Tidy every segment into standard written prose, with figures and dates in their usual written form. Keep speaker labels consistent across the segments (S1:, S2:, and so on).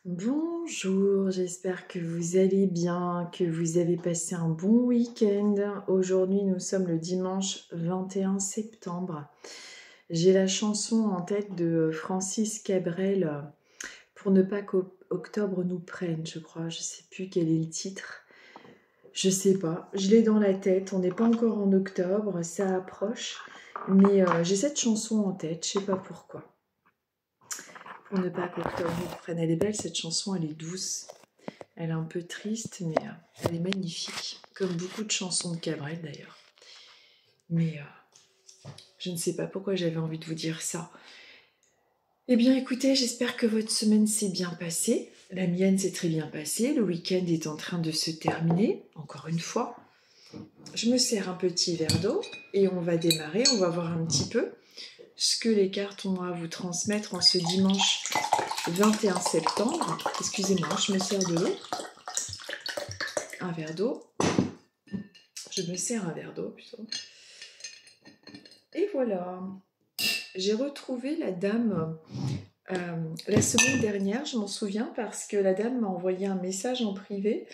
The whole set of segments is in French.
S1: Bonjour, j'espère que vous allez bien, que vous avez passé un bon week-end. Aujourd'hui, nous sommes le dimanche 21 septembre. J'ai la chanson en tête de Francis Cabrel, Pour ne pas qu'octobre nous prenne, je crois. Je sais plus quel est le titre. Je sais pas, je l'ai dans la tête. On n'est pas encore en octobre, ça approche. Mais j'ai cette chanson en tête, je sais pas pourquoi. Pour ne pas qu'octobre nous prenne. Elle est belle cette chanson, elle est douce. Elle est un peu triste, mais elle est magnifique, comme beaucoup de chansons de Cabrel d'ailleurs. Mais je ne sais pas pourquoi j'avais envie de vous dire ça. Eh bien écoutez, j'espère que votre semaine s'est bien passée. La mienne s'est très bien passée. Le week-end est en train de se terminer, encore une fois. Je me sers un petit verre d'eau et on va démarrer. On va voir un petit peu ce que les cartes ont à vous transmettre en ce dimanche 21 septembre. Excusez-moi, je me sers de l'eau. Un verre d'eau. Je me sers un verre d'eau plutôt. Et voilà, j'ai retrouvé la dame la semaine dernière, je m'en souviens, parce que la dame m'a envoyé un message en privé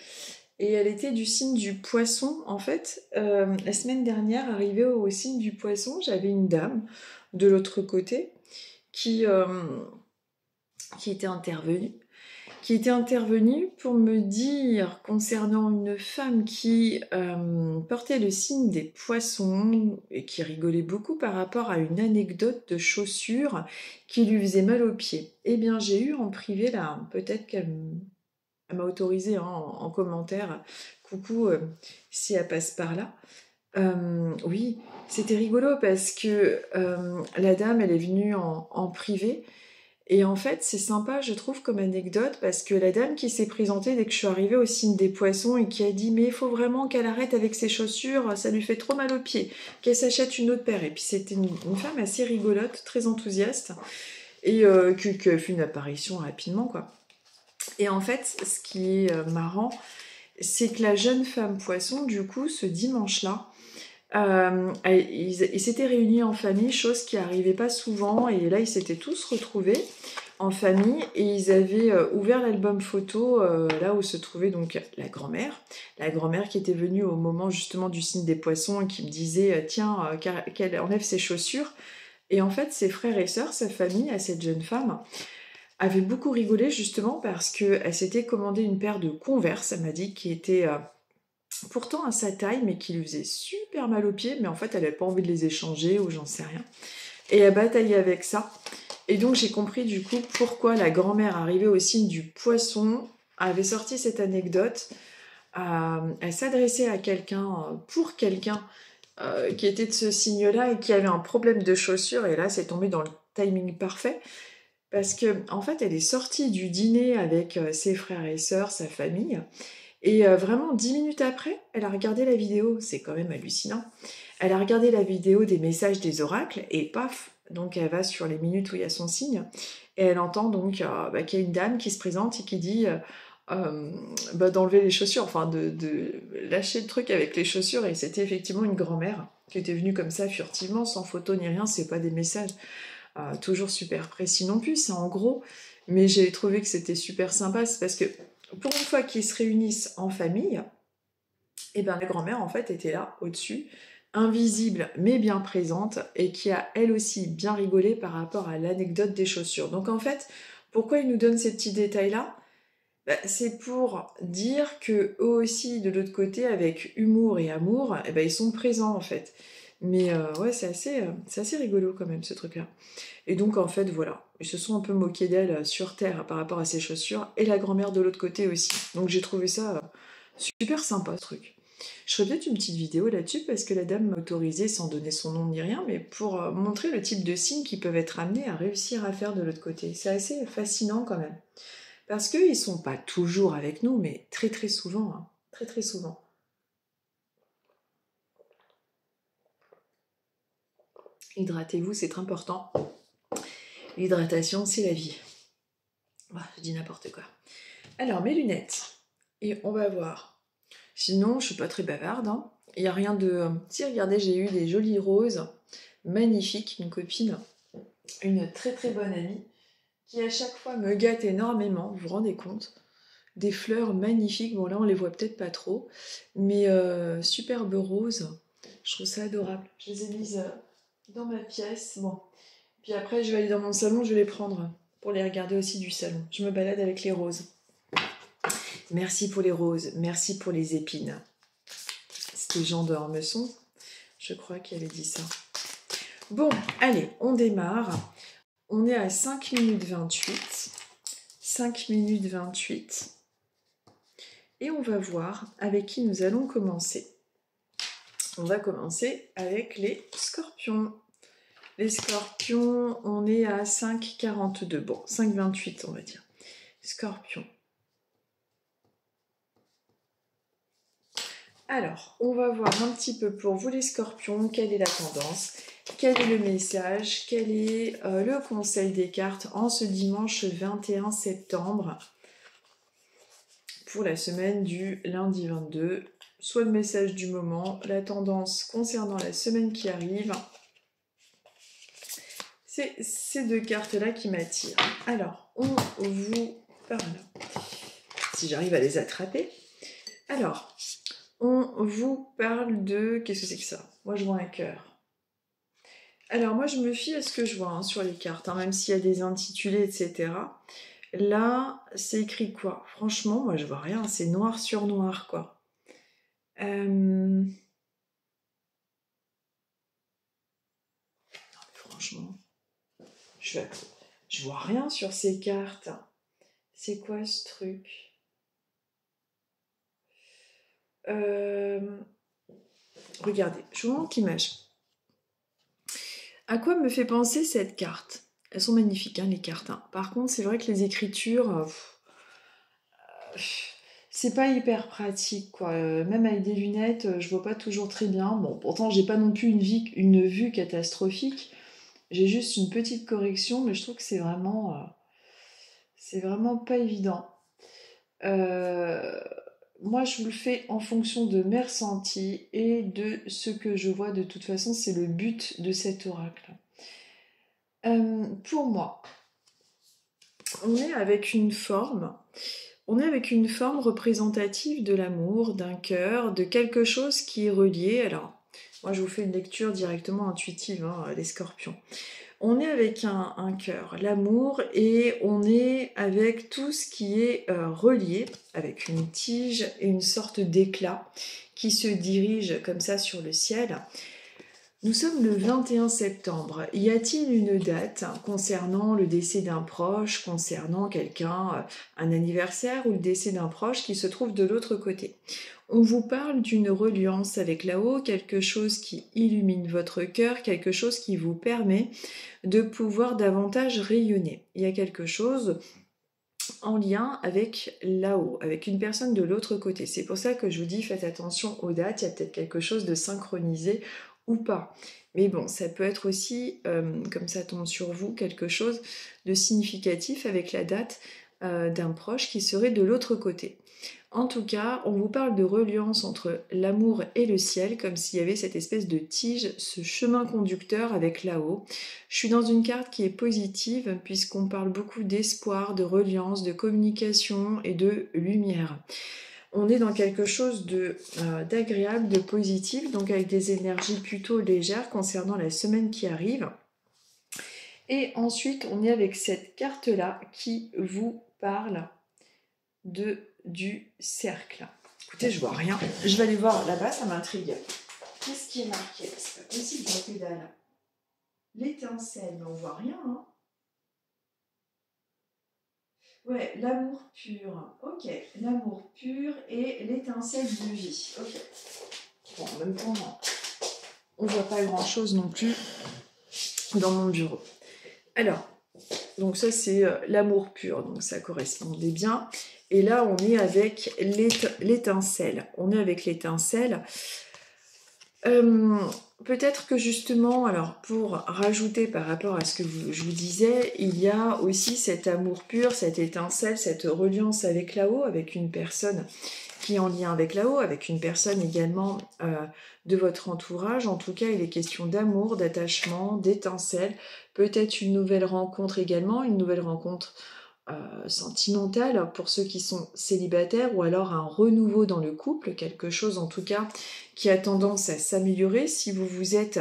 S1: et elle était du signe du poisson. En fait, la semaine dernière, arrivée au signe du poisson, j'avais une dame de l'autre côté qui, euh, qui était intervenue pour me dire concernant une femme qui portait le signe des poissons et qui rigolait beaucoup par rapport à une anecdote de chaussures qui lui faisait mal aux pieds. Eh bien, j'ai eu en privé là, peut-être qu'elle m'a autorisé en commentaire, coucou si elle passe par là. Oui, c'était rigolo parce que la dame, elle est venue en privé. Et en fait, c'est sympa, je trouve, comme anecdote, parce que la dame qui s'est présentée dès que je suis arrivée au signe des poissons et qui a dit mais il faut vraiment qu'elle arrête avec ses chaussures, ça lui fait trop mal aux pieds, qu'elle s'achète une autre paire. Et puis c'était une femme assez rigolote, très enthousiaste, et qui a fait une apparition rapidement, quoi. Et en fait, ce qui est marrant, c'est que la jeune femme poisson, du coup, ce dimanche-là, ils s'étaient réunis en famille, chose qui arrivait pas souvent, et là ils s'étaient tous retrouvés en famille et ils avaient ouvert l'album photo là où se trouvait donc la grand-mère qui était venue au moment justement du signe des poissons et qui me disait tiens qu'elle enlève ses chaussures. Et en fait ses frères et sœurs, sa famille à cette jeune femme avaient beaucoup rigolé justement parce qu'elle s'était commandé une paire de Converse, elle m'a dit, qui était pourtant à sa taille, mais qui lui faisait super mal aux pieds, mais en fait, elle n'avait pas envie de les échanger ou j'en sais rien. Et elle bataillait avec ça. Et donc, j'ai compris du coup pourquoi la grand-mère, arrivée au signe du poisson, avait sorti cette anecdote. Elle s'adressait à quelqu'un, pour quelqu'un qui était de ce signe-là et qui avait un problème de chaussures. Et là, c'est tombé dans le timing parfait. Parce que, en fait, elle est sortie du dîner avec ses frères et sœurs, sa famille. Et vraiment, 10 minutes après, elle a regardé la vidéo, c'est quand même hallucinant. Elle a regardé la vidéo des messages des oracles et paf, donc elle va sur les minutes où il y a son signe et elle entend donc qu'il y a une dame qui se présente et qui dit d'enlever les chaussures, enfin de lâcher le truc avec les chaussures. Et c'était effectivement une grand-mère qui était venue comme ça furtivement, sans photo ni rien, c'est pas des messages toujours super précis non plus, c'est en gros. Mais j'ai trouvé que c'était super sympa, c'est parce que pour une fois qu'ils se réunissent en famille, et ben la grand-mère en fait était là au-dessus, invisible mais bien présente, et qui a elle aussi bien rigolé par rapport à l'anecdote des chaussures. Donc en fait, pourquoi ils nous donnent ces petits détails-là? C'est pour dire que eux aussi, de l'autre côté, avec humour et amour, ils sont présents en fait. Mais ouais, c'est assez rigolo quand même ce truc-là. Et donc en fait, voilà, ils se sont un peu moqués d'elle sur Terre par rapport à ses chaussures, et la grand-mère de l'autre côté aussi. Donc j'ai trouvé ça super sympa ce truc. Je ferai peut-être une petite vidéo là-dessus parce que la dame m'a autorisé sans donner son nom ni rien, mais pour montrer le type de signes qui peuvent être amenés à réussir à faire de l'autre côté. C'est assez fascinant quand même. Parce qu'ils sont pas toujours avec nous, mais très très souvent. Hein. Très très souvent. Hydratez-vous, c'est très important. L'hydratation, c'est la vie. Bah, je dis n'importe quoi. Alors, mes lunettes. Et on va voir. Sinon, je suis pas très bavarde. Hein. Il n'y a rien de... Si, regardez, j'ai eu des jolies roses magnifiques. Une copine, une très très bonne amie, qui à chaque fois me gâte énormément, vous vous rendez compte? Des fleurs magnifiques, bon là on les voit peut-être pas trop, mais superbe rose, je trouve ça adorable. Je les ai mises dans ma pièce, bon. Puis après je vais aller dans mon salon, je vais les prendre pour les regarder aussi du salon. Je me balade avec les roses. Merci pour les roses, merci pour les épines. C'était Jean de Ormesson, je crois qu'il avait dit ça. Bon, allez, on démarre. On est à 5 minutes 28. 5 minutes 28. Et on va voir avec qui nous allons commencer. On va commencer avec les scorpions. Les scorpions, on est à 5,42. Bon, 5,28 on va dire. Scorpions. Alors, on va voir un petit peu pour vous les scorpions, quelle est la tendance, quel est le message, quel est le conseil des cartes en ce dimanche 21 septembre pour la semaine du lundi 22, soit le message du moment, la tendance concernant la semaine qui arrive. C'est ces deux cartes-là qui m'attirent. Alors, on vous parle, si j'arrive à les attraper. Alors, on vous parle de... Qu'est-ce que c'est que ça? Moi, je vois un cœur. Alors, moi, je me fie à ce que je vois sur les cartes, même s'il y a des intitulés, etc. Là, c'est écrit quoi? Franchement, moi, je vois rien. C'est noir sur noir, quoi. Non, mais franchement, je vois rien sur ces cartes. C'est quoi ce truc? Regardez, je vous montre l'image. À quoi me fait penser cette carte? Elles sont magnifiques, les cartes. Par contre, c'est vrai que les écritures, c'est pas hyper pratique, quoi. Même avec des lunettes, je vois pas toujours très bien. Bon, pourtant, j'ai pas non plus une vue catastrophique. J'ai juste une petite correction, mais je trouve que c'est vraiment pas évident. Moi, je vous le fais en fonction de mes ressentis et de ce que je vois. De toute façon, c'est le but de cet oracle. Pour moi, on est avec une forme représentative de l'amour, d'un cœur, de quelque chose qui est relié. Alors, moi, je vous fais une lecture directement intuitive, les scorpions. On est avec un cœur, l'amour, et on est avec tout ce qui est relié, avec une tige et une sorte d'éclat qui se dirige comme ça sur le ciel. Nous sommes le 21 septembre. Y a-t-il une date concernant le décès d'un proche, concernant quelqu'un, un anniversaire ou le décès d'un proche qui se trouve de l'autre côté? On vous parle d'une reliance avec là-haut, quelque chose qui illumine votre cœur, quelque chose qui vous permet de pouvoir davantage rayonner. Il y a quelque chose en lien avec là-haut, avec une personne de l'autre côté. C'est pour ça que je vous dis, faites attention aux dates, il y a peut-être quelque chose de synchronisé ou pas. Mais bon, ça peut être aussi, comme ça tombe sur vous, quelque chose de significatif avec la date d'un proche qui serait de l'autre côté. En tout cas, on vous parle de reliance entre l'amour et le ciel, comme s'il y avait cette espèce de tige, ce chemin conducteur avec là-haut. Je suis dans une carte qui est positive, puisqu'on parle beaucoup d'espoir, de reliance, de communication et de lumière. On est dans quelque chose d'agréable, de positif, donc avec des énergies plutôt légères concernant la semaine qui arrive. Et ensuite, on est avec cette carte-là qui vous parle du cercle. Écoutez, je vois rien. Je vais aller voir là-bas, ça m'intrigue. Qu'est-ce qui est marqué? C'est pas possible, je vois que dalle. L'étincelle, mais on voit rien, Ouais, l'amour pur. Ok, l'amour pur et l'étincelle de vie. Ok. Bon, en même temps, on voit pas grand-chose non plus dans mon bureau. Alors, donc ça c'est l'amour pur, donc ça correspondait bien. Et là, on est avec l'étincelle. On est avec l'étincelle. Peut-être que justement, alors pour rajouter par rapport à ce que je vous disais, il y a aussi cet amour pur, cette étincelle, cette reliance avec là-haut, avec une personne qui est en lien avec là-haut, avec une personne également de votre entourage. En tout cas, il est question d'amour, d'attachement, d'étincelle. peut-être une nouvelle rencontre également, une nouvelle rencontre sentimentale pour ceux qui sont célibataires, ou alors un renouveau dans le couple, quelque chose en tout cas qui a tendance à s'améliorer. Si vous vous êtes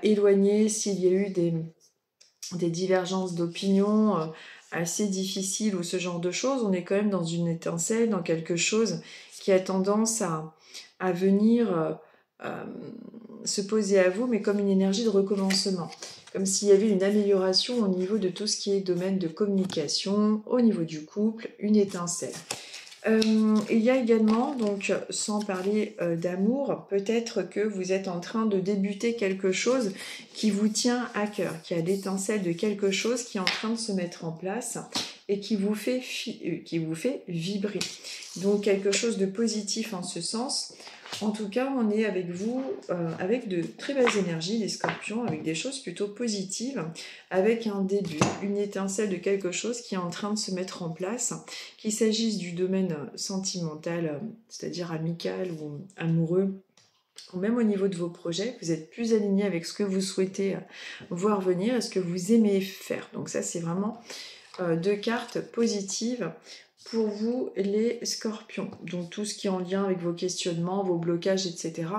S1: éloigné, s'il y a eu des divergences d'opinion assez difficiles ou ce genre de choses, on est quand même dans une étincelle, dans quelque chose qui a tendance à venir se poser à vous, mais comme une énergie de recommencement. Comme s'il y avait une amélioration au niveau de tout ce qui est domaine de communication, au niveau du couple, une étincelle. Il y a également, donc sans parler d'amour, peut-être que vous êtes en train de débuter quelque chose qui vous tient à cœur, qui a l'étincelle de quelque chose qui est en train de se mettre en place et qui vous fait vibrer. Donc quelque chose de positif en ce sens. En tout cas, on est avec vous, avec de très belles énergies, les scorpions, avec des choses plutôt positives, avec un début, une étincelle de quelque chose qui est en train de se mettre en place, qu'il s'agisse du domaine sentimental, c'est-à-dire amical ou amoureux, ou même au niveau de vos projets, vous êtes plus aligné avec ce que vous souhaitez voir venir et ce que vous aimez faire. Donc ça, c'est vraiment deux cartes positives pour vous les scorpions. Donc tout ce qui est en lien avec vos questionnements, vos blocages, etc.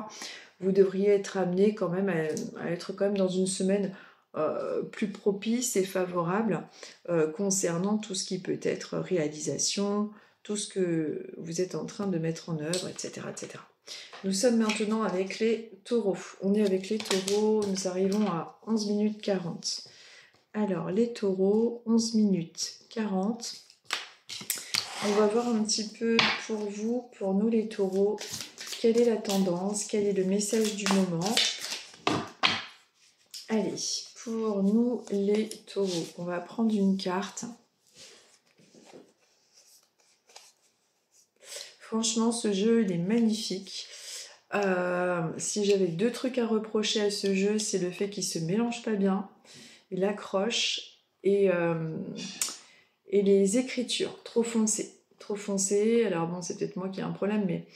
S1: Vous devriez être amené quand même à être quand même dans une semaine plus propice et favorable concernant tout ce qui peut être réalisation, tout ce que vous êtes en train de mettre en œuvre, etc. etc. Nous sommes maintenant avec les taureaux. On est avec les taureaux, nous arrivons à 11 minutes 40. Alors, les taureaux, 11 minutes 40. On va voir un petit peu pour vous, pour nous les taureaux, quelle est la tendance, quel est le message du moment. Allez, pour nous les taureaux, on va prendre une carte. Franchement, ce jeu, il est magnifique. Si j'avais deux trucs à reprocher à ce jeu, c'est le fait qu'il ne se mélange pas bien, il accroche et les écritures, trop foncées. Trop foncées, alors bon, c'est peut-être moi qui ai un problème, mais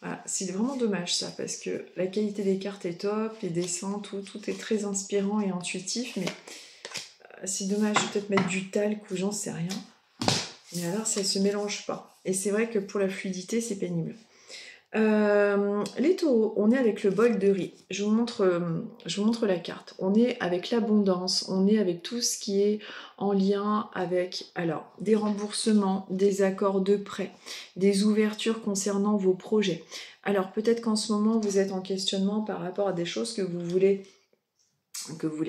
S1: voilà, c'est vraiment dommage ça, parce que la qualité des cartes est top, les dessins, tout est très inspirant et intuitif, mais c'est dommage, je vais peut-être mettre du talc ou j'en sais rien. Mais alors, ça ne se mélange pas. Et c'est vrai que pour la fluidité, c'est pénible. Les taureaux, on est avec le bol de riz. Je vous montre la carte. On est avec l'abondance, on est avec tout ce qui est en lien avec alors des remboursements, des accords de prêt, des ouvertures concernant vos projets. Alors peut-être qu'en ce moment vous êtes en questionnement par rapport à des choses que vous voulez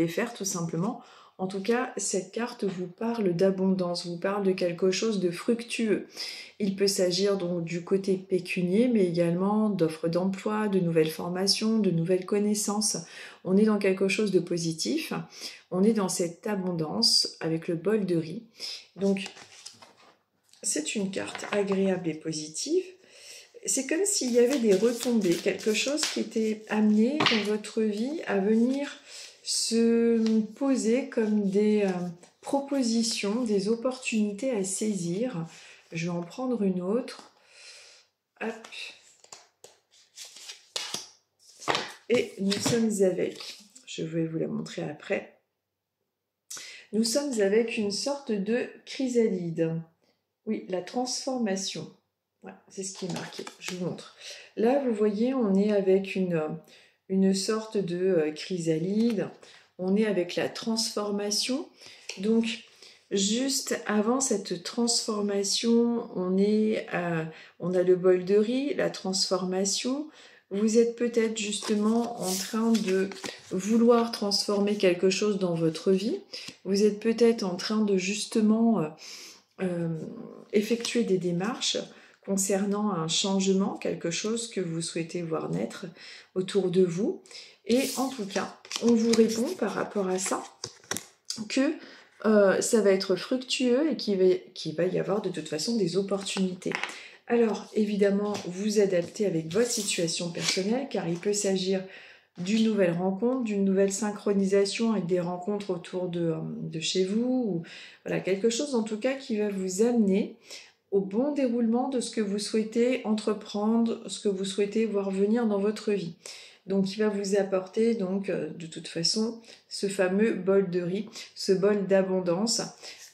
S1: faire tout simplement. En tout cas, cette carte vous parle d'abondance, vous parle de quelque chose de fructueux. Il peut s'agir donc du côté pécunier, mais également d'offres d'emploi, de nouvelles formations, de nouvelles connaissances. On est dans quelque chose de positif. On est dans cette abondance avec le bol de riz. Donc, c'est une carte agréable et positive. C'est comme s'il y avait des retombées, quelque chose qui était amené dans votre vie à venir se poser comme des propositions, des opportunités à saisir. Je vais en prendre une autre. Hop. Et nous sommes avec, je vais vous la montrer après, nous sommes avec une sorte de chrysalide. Oui, la transformation. Ouais, c'est ce qui est marqué, je vous montre. Là, vous voyez, on est avec une sorte de chrysalide. On est avec la transformation. Donc, juste avant cette transformation, on a le bol de riz, la transformation. Vous êtes peut-être justement en train de vouloir transformer quelque chose dans votre vie. Vous êtes peut-être en train de justement effectuer des démarches concernant un changement, quelque chose que vous souhaitez voir naître autour de vous. Et en tout cas, on vous répond par rapport à ça que ça va être fructueux et qu'il va y avoir de toute façon des opportunités. Alors, évidemment, vous adaptez avec votre situation personnelle, car il peut s'agir d'une nouvelle rencontre, d'une nouvelle synchronisation avec des rencontres autour de chez vous, ou voilà, quelque chose en tout cas qui va vous amener au bon déroulement de ce que vous souhaitez entreprendre, ce que vous souhaitez voir venir dans votre vie. Donc il va vous apporter donc de toute façon ce fameux bol de riz, ce bol d'abondance,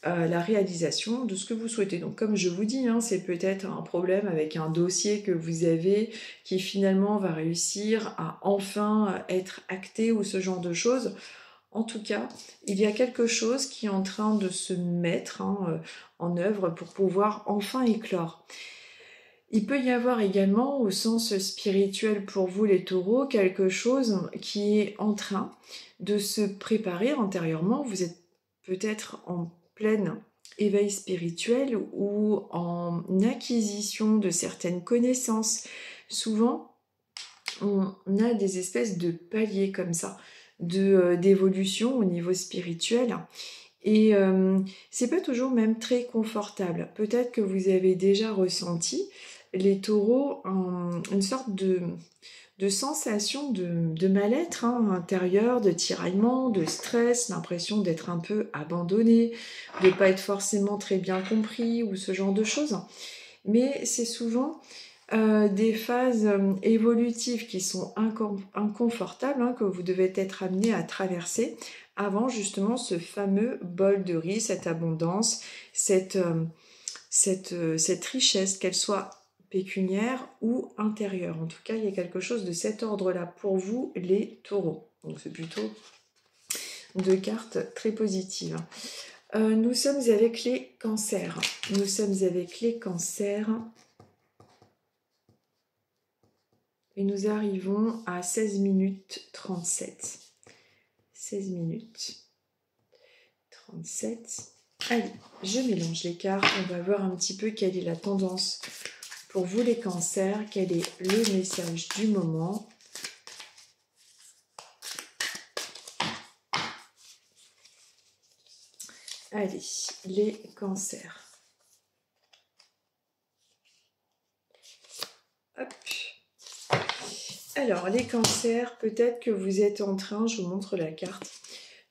S1: la réalisation de ce que vous souhaitez. Donc comme je vous dis, hein, c'est peut-être un problème avec un dossier que vous avez qui finalement va réussir à enfin être acté ou ce genre de choses. En tout cas, il y a quelque chose qui est en train de se mettre en œuvre pour pouvoir enfin éclore. Il peut y avoir également, au sens spirituel pour vous les taureaux, quelque chose qui est en train de se préparer antérieurement. Vous êtes peut-être en plein éveil spirituel ou en acquisition de certaines connaissances. Souvent, on a des espèces de paliers comme ça, d'évolution au niveau spirituel. Et c'est pas toujours même très confortable. Peut-être que vous avez déjà ressenti, les taureaux, une sorte de sensation de mal-être intérieur, de tiraillement, de stress, l'impression d'être un peu abandonné, de pas être forcément très bien compris ou ce genre de choses. Mais c'est souvent des phases évolutives qui sont inconfortables, que vous devez être amené à traverser avant justement ce fameux bol de riz, cette abondance, cette richesse, qu'elle soit pécuniaire ou intérieure. En tout cas, il y a quelque chose de cet ordre-là pour vous, les taureaux. Donc c'est plutôt deux cartes très positives. Nous sommes avec les cancers. Nous sommes avec les cancers. Et nous arrivons à 16 minutes 37. 16 minutes 37. Allez, je mélange les cartes. On va voir un petit peu quelle est la tendance pour vous les cancers. Quel est le message du moment? Allez, les cancers. Hop. Alors, les cancers, peut-être que vous êtes en train, je vous montre la carte,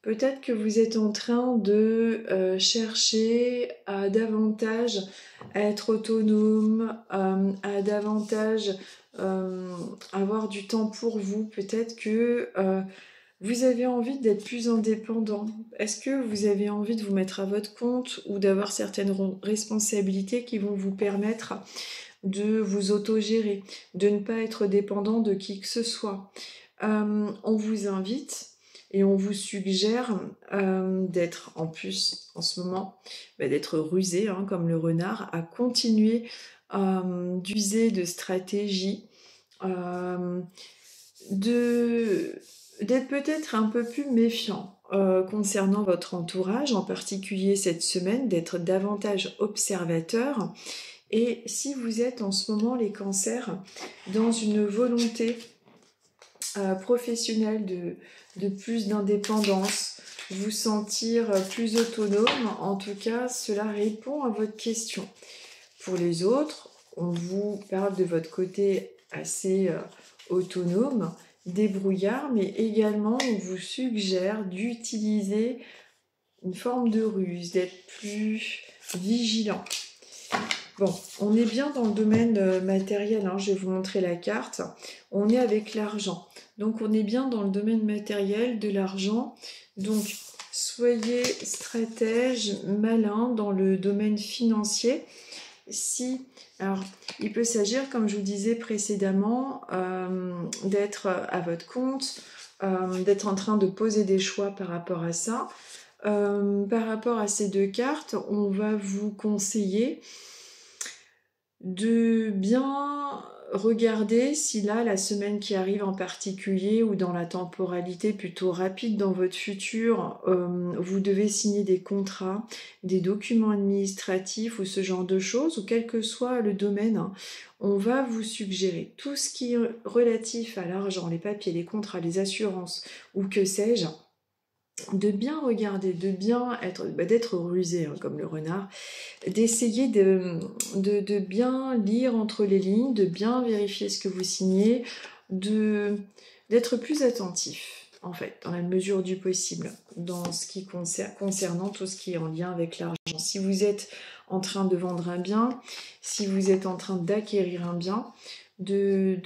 S1: peut-être que vous êtes en train de chercher à davantage être autonome, à davantage avoir du temps pour vous. Peut-être que vous avez envie d'être plus indépendant. Est-ce que vous avez envie de vous mettre à votre compte ou d'avoir certaines responsabilités qui vont vous permettre de vous autogérer, de ne pas être dépendant de qui que ce soit? On vous invite et on vous suggère d'être, en plus, en ce moment, d'être rusé, comme le renard, à continuer d'user de stratégies, d'être peut-être un peu plus méfiant concernant votre entourage, en particulier cette semaine, d'être davantage observateur. Et si vous êtes en ce moment, les cancers, dans une volonté professionnelle de plus d'indépendance, vous sentir plus autonome, en tout cas, cela répond à votre question. Pour les autres, on vous parle de votre côté assez autonome, débrouillard, mais également on vous suggère d'utiliser une forme de ruse, d'être plus vigilant. Bon, on est bien dans le domaine matériel, je vais vous montrer la carte. On est avec l'argent. Donc on est bien dans le domaine matériel de l'argent. Donc soyez stratège, malin dans le domaine financier. Alors, il peut s'agir, comme je vous disais précédemment, d'être à votre compte, d'être en train de poser des choix par rapport à ça. Par rapport à ces deux cartes, on va vous conseiller de bien regarder si là, la semaine qui arrive en particulier, ou dans la temporalité plutôt rapide dans votre futur, vous devez signer des contrats, des documents administratifs ou ce genre de choses, ou quel que soit le domaine, on va vous suggérer tout ce qui est relatif à l'argent, les papiers, les contrats, les assurances, ou que sais-je, de bien regarder, de bien être, d'être rusé comme le renard, d'essayer de bien lire entre les lignes, de bien vérifier ce que vous signez, d'être plus attentif, en fait, dans la mesure du possible, dans ce qui concernant tout ce qui est en lien avec l'argent. Si vous êtes en train de vendre un bien, si vous êtes en train d'acquérir un bien, de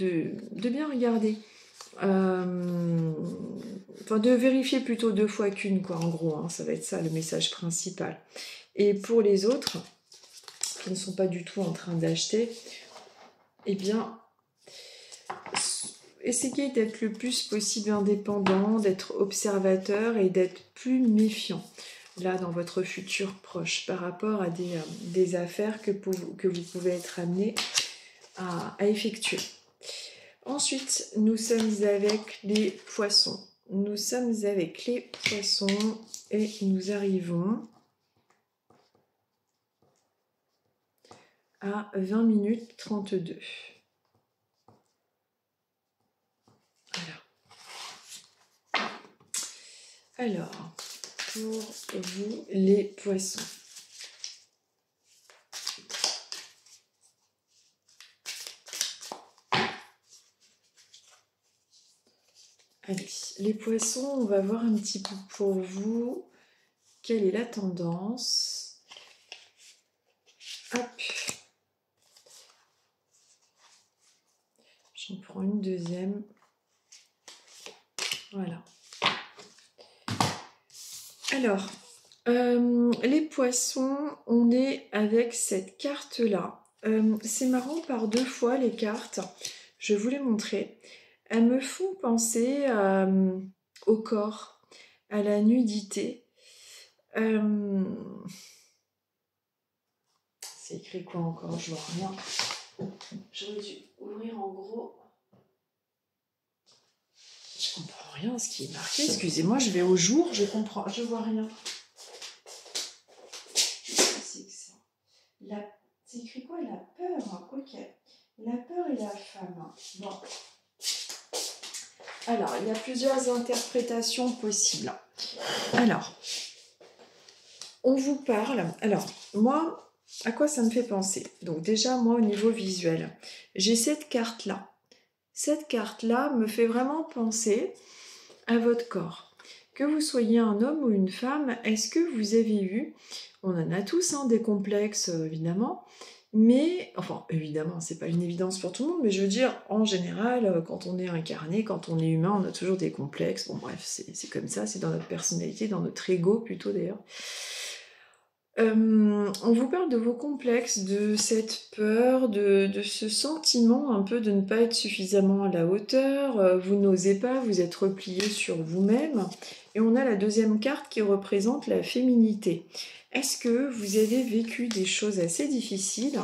S1: bien regarder Enfin, de vérifier plutôt 2 fois qu'une, quoi, en gros, hein, ça va être ça le message principal. Et pour les autres, qui ne sont pas du tout en train d'acheter, eh bien, essayez d'être le plus possible indépendant, d'être observateur et d'être plus méfiant, là, dans votre futur proche, par rapport à des affaires que vous pouvez être amené à effectuer. Ensuite, nous sommes avec les poissons. Nous sommes avec les poissons et nous arrivons à 20 minutes 32. Voilà. Alors, pour vous, les poissons. Allez, les poissons, on va voir un petit peu pour vous quelle est la tendance. Hop. J'en prends une deuxième. Voilà. Alors, les poissons, on est avec cette carte-là. C'est marrant, par 2 fois les cartes, je vous les montrer. Elles me font penser au corps, à la nudité. C'est écrit quoi encore? Je vois rien. J'aurais dû ouvrir en gros. Je comprends rien à ce qui est marqué. Excusez-moi, je vais au jour, je vois rien. C'est que ça. C'est écrit quoi? La peur. Ok. La peur et la femme. Bon. Alors, il y a plusieurs interprétations possibles. Alors, on vous parle. Alors, moi, à quoi ça me fait penser? Donc déjà, moi, au niveau visuel, j'ai cette carte-là. Cette carte-là me fait vraiment penser à votre corps. Que vous soyez un homme ou une femme, est-ce que vous avez eu, on en a tous hein, des complexes évidemment, mais, enfin évidemment c'est pas une évidence pour tout le monde, mais je veux dire en général quand on est incarné, quand on est humain, on a toujours des complexes, bon bref c'est comme ça, c'est dans notre personnalité, dans notre ego plutôt d'ailleurs. On vous parle de vos complexes, de cette peur, de ce sentiment un peu de ne pas être suffisamment à la hauteur, vous n'osez pas, vous êtes replié sur vous-même. Et on a la deuxième carte qui représente la féminité. Est-ce que vous avez vécu des choses assez difficiles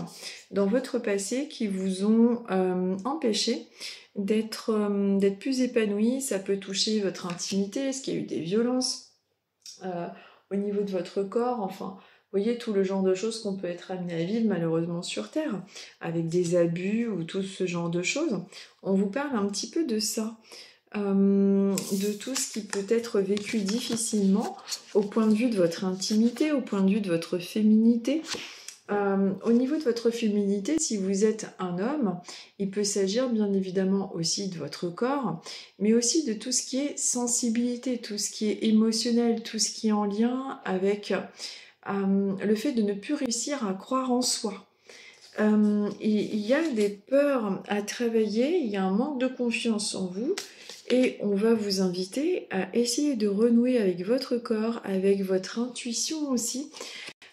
S1: dans votre passé qui vous ont empêché d'être plus épanoui? Ça peut toucher votre intimité, est-ce qu'il y a eu des violences au niveau de votre corps, enfin... Vous voyez tout le genre de choses qu'on peut être amené à vivre malheureusement sur Terre, avec des abus ou tout ce genre de choses. On vous parle un petit peu de ça, de tout ce qui peut être vécu difficilement au point de vue de votre intimité, au point de vue de votre féminité. Au niveau de votre féminité, si vous êtes un homme, il peut s'agir bien évidemment aussi de votre corps, mais aussi de tout ce qui est sensibilité, tout ce qui est émotionnel, tout ce qui est en lien avec... le fait de ne plus réussir à croire en soi. Il y a des peurs à travailler, il y a un manque de confiance en vous et on va vous inviter à essayer de renouer avec votre corps, avec votre intuition aussi,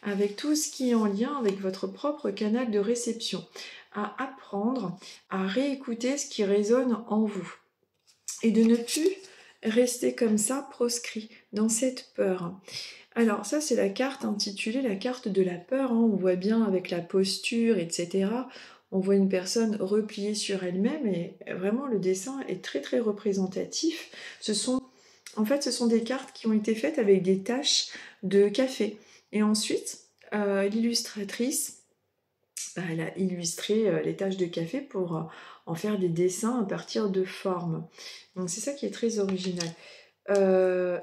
S1: avec tout ce qui est en lien avec votre propre canal de réception, à apprendre à réécouter ce qui résonne en vous et de ne plus rester comme ça proscrit dans cette peur. Alors ça c'est la carte intitulée la carte de la peur, hein. On voit bien avec la posture, etc. On voit une personne repliée sur elle-même et vraiment le dessin est très très représentatif. En fait ce sont des cartes qui ont été faites avec des taches de café. Et ensuite l'illustratrice, elle a illustré les taches de café pour en faire des dessins à partir de formes. Donc c'est ça qui est très original.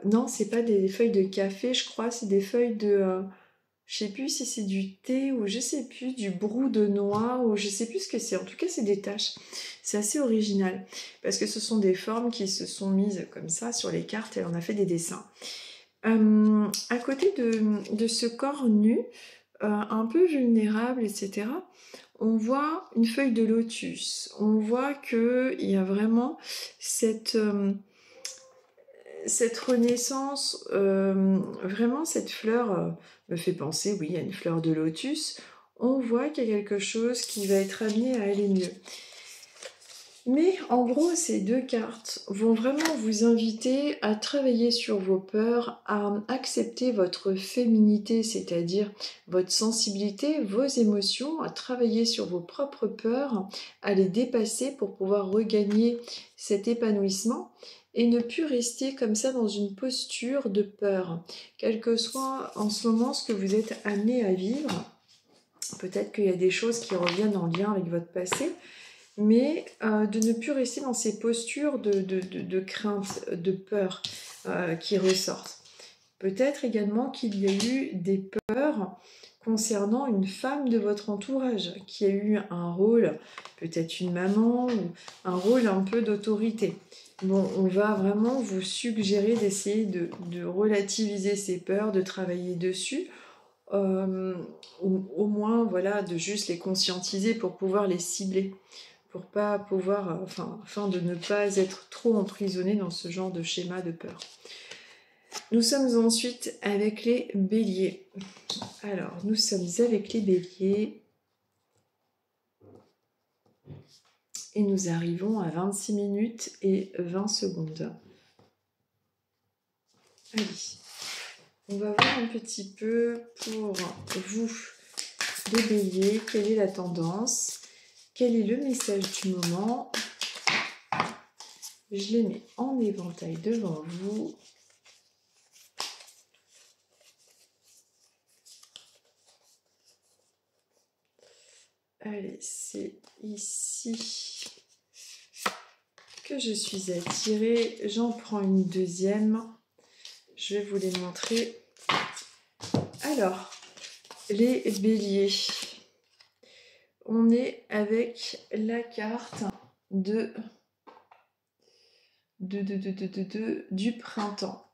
S1: Non, c'est pas des feuilles de café, je crois, c'est des feuilles de... je sais plus si c'est du thé ou je sais plus, du brou de noix ou je sais plus ce que c'est. En tout cas, c'est des taches. C'est assez original parce que ce sont des formes qui se sont mises comme ça sur les cartes et on a fait des dessins. À côté de ce corps nu, un peu vulnérable, etc., on voit une feuille de lotus. On voit qu'il y a vraiment cette renaissance, vraiment cette fleur me fait penser, oui, à une fleur de lotus. On voit qu'il y a quelque chose qui va être amené à aller mieux. Mais en gros, ces deux cartes vont vraiment vous inviter à travailler sur vos peurs, à accepter votre féminité, c'est-à-dire votre sensibilité, vos émotions, à travailler sur vos propres peurs, à les dépasser pour pouvoir regagner cet épanouissement et ne plus rester comme ça dans une posture de peur, quel que soit en ce moment ce que vous êtes amené à vivre. Peut-être qu'il y a des choses qui reviennent en lien avec votre passé, mais de ne plus rester dans ces postures de crainte, de peur qui ressortent. Peut-être également qu'il y a eu des peurs concernant une femme de votre entourage, qui a eu un rôle, peut-être une maman, ou un rôle un peu d'autorité. Bon, on va vraiment vous suggérer d'essayer de relativiser ces peurs, de travailler dessus, ou au moins voilà, de juste les conscientiser pour pouvoir les cibler, pour pas pouvoir, afin de ne pas être trop emprisonné dans ce genre de schéma de peur. Nous sommes ensuite avec les béliers. Alors, nous sommes avec les béliers et nous arrivons à 26 minutes et 20 secondes. Allez, on va voir un petit peu pour vous, les béliers, quelle est la tendance, quel est le message du moment. Je les mets en éventail devant vous. Allez, c'est ici que je suis attirée. J'en prends une deuxième. Je vais vous les montrer. Alors, les béliers. On est avec la carte du printemps.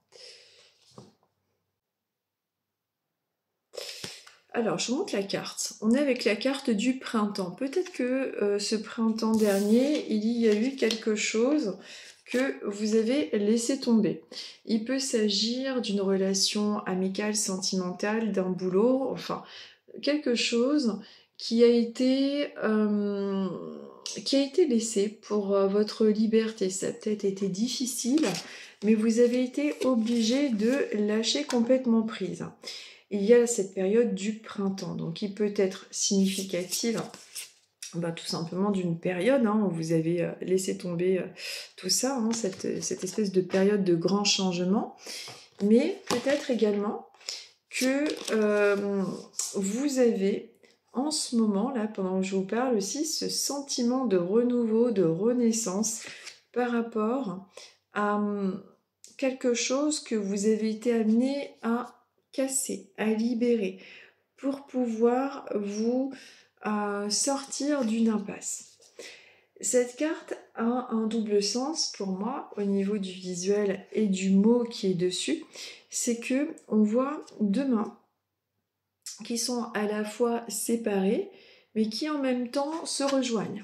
S1: Alors, je vous montre la carte. On est avec la carte du printemps. Peut-être que ce printemps dernier, il y a eu quelque chose que vous avez laissé tomber. Il peut s'agir d'une relation amicale, sentimentale, d'un boulot, enfin, quelque chose qui a été laissé pour votre liberté. Ça a peut-être été difficile, mais vous avez été obligé de lâcher complètement prise. Il y a cette période du printemps, donc qui peut être significative, tout simplement d'une période où vous avez laissé tomber tout ça, cette espèce de période de grand changement, mais peut-être également que vous avez en ce moment, là, pendant que je vous parle aussi, ce sentiment de renouveau, de renaissance par rapport à quelque chose que vous avez été amené à casser, à libérer, pour pouvoir vous sortir d'une impasse. Cette carte a un double sens pour moi au niveau du visuel et du mot qui est dessus. C'est que on voit deux mains qui sont à la fois séparées mais qui en même temps se rejoignent.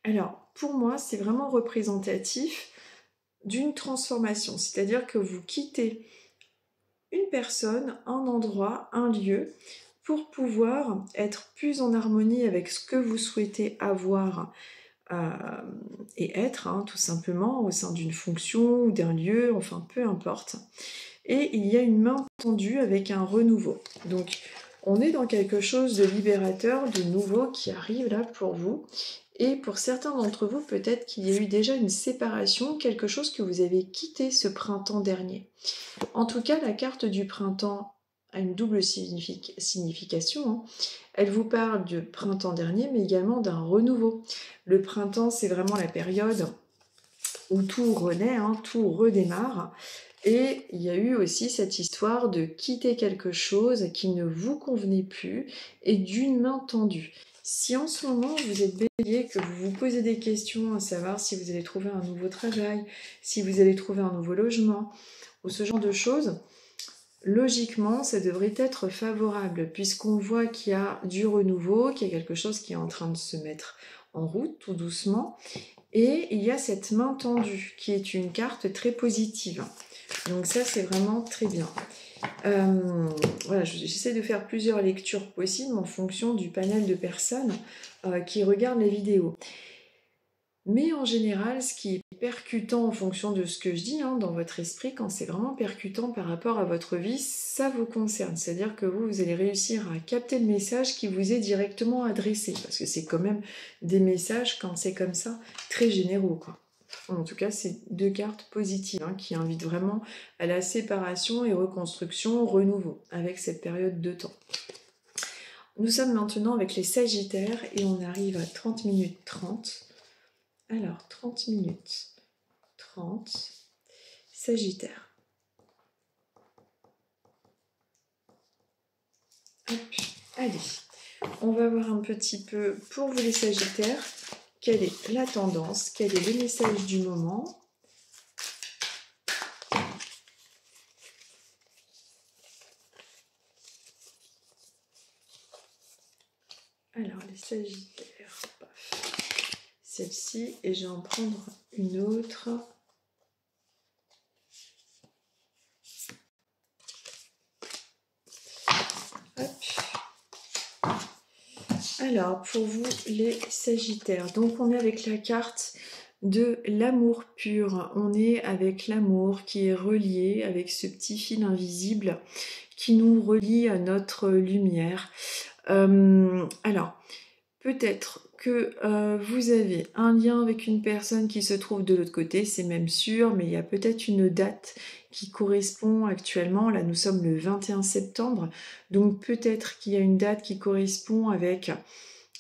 S1: Alors pour moi c'est vraiment représentatif d'une transformation, c'est-à-dire que vous quittez une personne, un endroit, un lieu pour pouvoir être plus en harmonie avec ce que vous souhaitez avoir et être tout simplement au sein d'une fonction ou d'un lieu, enfin peu importe. Et il y a une main tendue avec un renouveau. Donc on est dans quelque chose de libérateur, de nouveau qui arrive là pour vous. Et pour certains d'entre vous, peut-être qu'il y a eu déjà une séparation, quelque chose que vous avez quitté ce printemps dernier. En tout cas, la carte du printemps a une double signification. Elle vous parle du printemps dernier, mais également d'un renouveau. Le printemps, c'est vraiment la période où tout renaît, tout redémarre. Et il y a eu aussi cette histoire de quitter quelque chose qui ne vous convenait plus et d'une main tendue. Si en ce moment vous êtes bélier, que vous vous posez des questions à savoir si vous allez trouver un nouveau travail, si vous allez trouver un nouveau logement ou ce genre de choses, logiquement, ça devrait être favorable, puisqu'on voit qu'il y a du renouveau, qu'il y a quelque chose qui est en train de se mettre en route tout doucement. Et il y a cette main tendue, qui est une carte très positive. Donc ça, c'est vraiment très bien. Voilà, j'essaie de faire plusieurs lectures possibles en fonction du panel de personnes qui regardent la vidéo. Mais en général, ce qui est percutant en fonction de ce que je dis dans votre esprit, quand c'est vraiment percutant par rapport à votre vie, ça vous concerne. C'est-à-dire que vous allez réussir à capter le message qui vous est directement adressé. Parce que c'est quand même des messages, quand c'est comme ça, très généraux, quoi. En tout cas, c'est 2 cartes positives qui invitent vraiment à la séparation et reconstruction, renouveau, avec cette période de temps. Nous sommes maintenant avec les Sagittaires et on arrive à 30 minutes 30. Alors, 30 minutes 30, Sagittaire. Hop, allez, on va voir un petit peu pour vous les Sagittaires, quelle est la tendance, quel est le message du moment. Alors, les Sagittaires, paf. Celle-ci, et je vais en prendre une autre. Hop. Alors, pour vous, les Sagittaires, donc on est avec la carte de l'amour pur. On est avec l'amour qui est relié avec ce petit fil invisible qui nous relie à notre lumière. Alors, peut-être que vous avez un lien avec une personne qui se trouve de l'autre côté, c'est même sûr, mais il y a peut-être une date qui correspond actuellement. Là, nous sommes le 21 septembre, donc peut-être qu'il y a une date qui correspond avec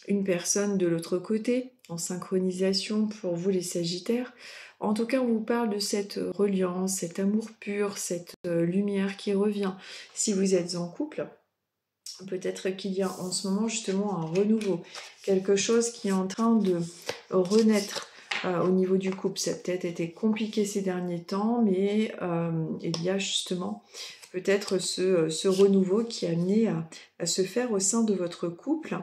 S1: une personne de l'autre côté, en synchronisation pour vous les Sagittaires. En tout cas, on vous parle de cette reliance, cet amour pur, cette lumière qui revient. Si vous êtes en couple, peut-être qu'il y a en ce moment justement un renouveau, quelque chose qui est en train de renaître au niveau du couple. Ça a peut-être été compliqué ces derniers temps, mais il y a justement peut-être ce renouveau qui est amené à se faire au sein de votre couple.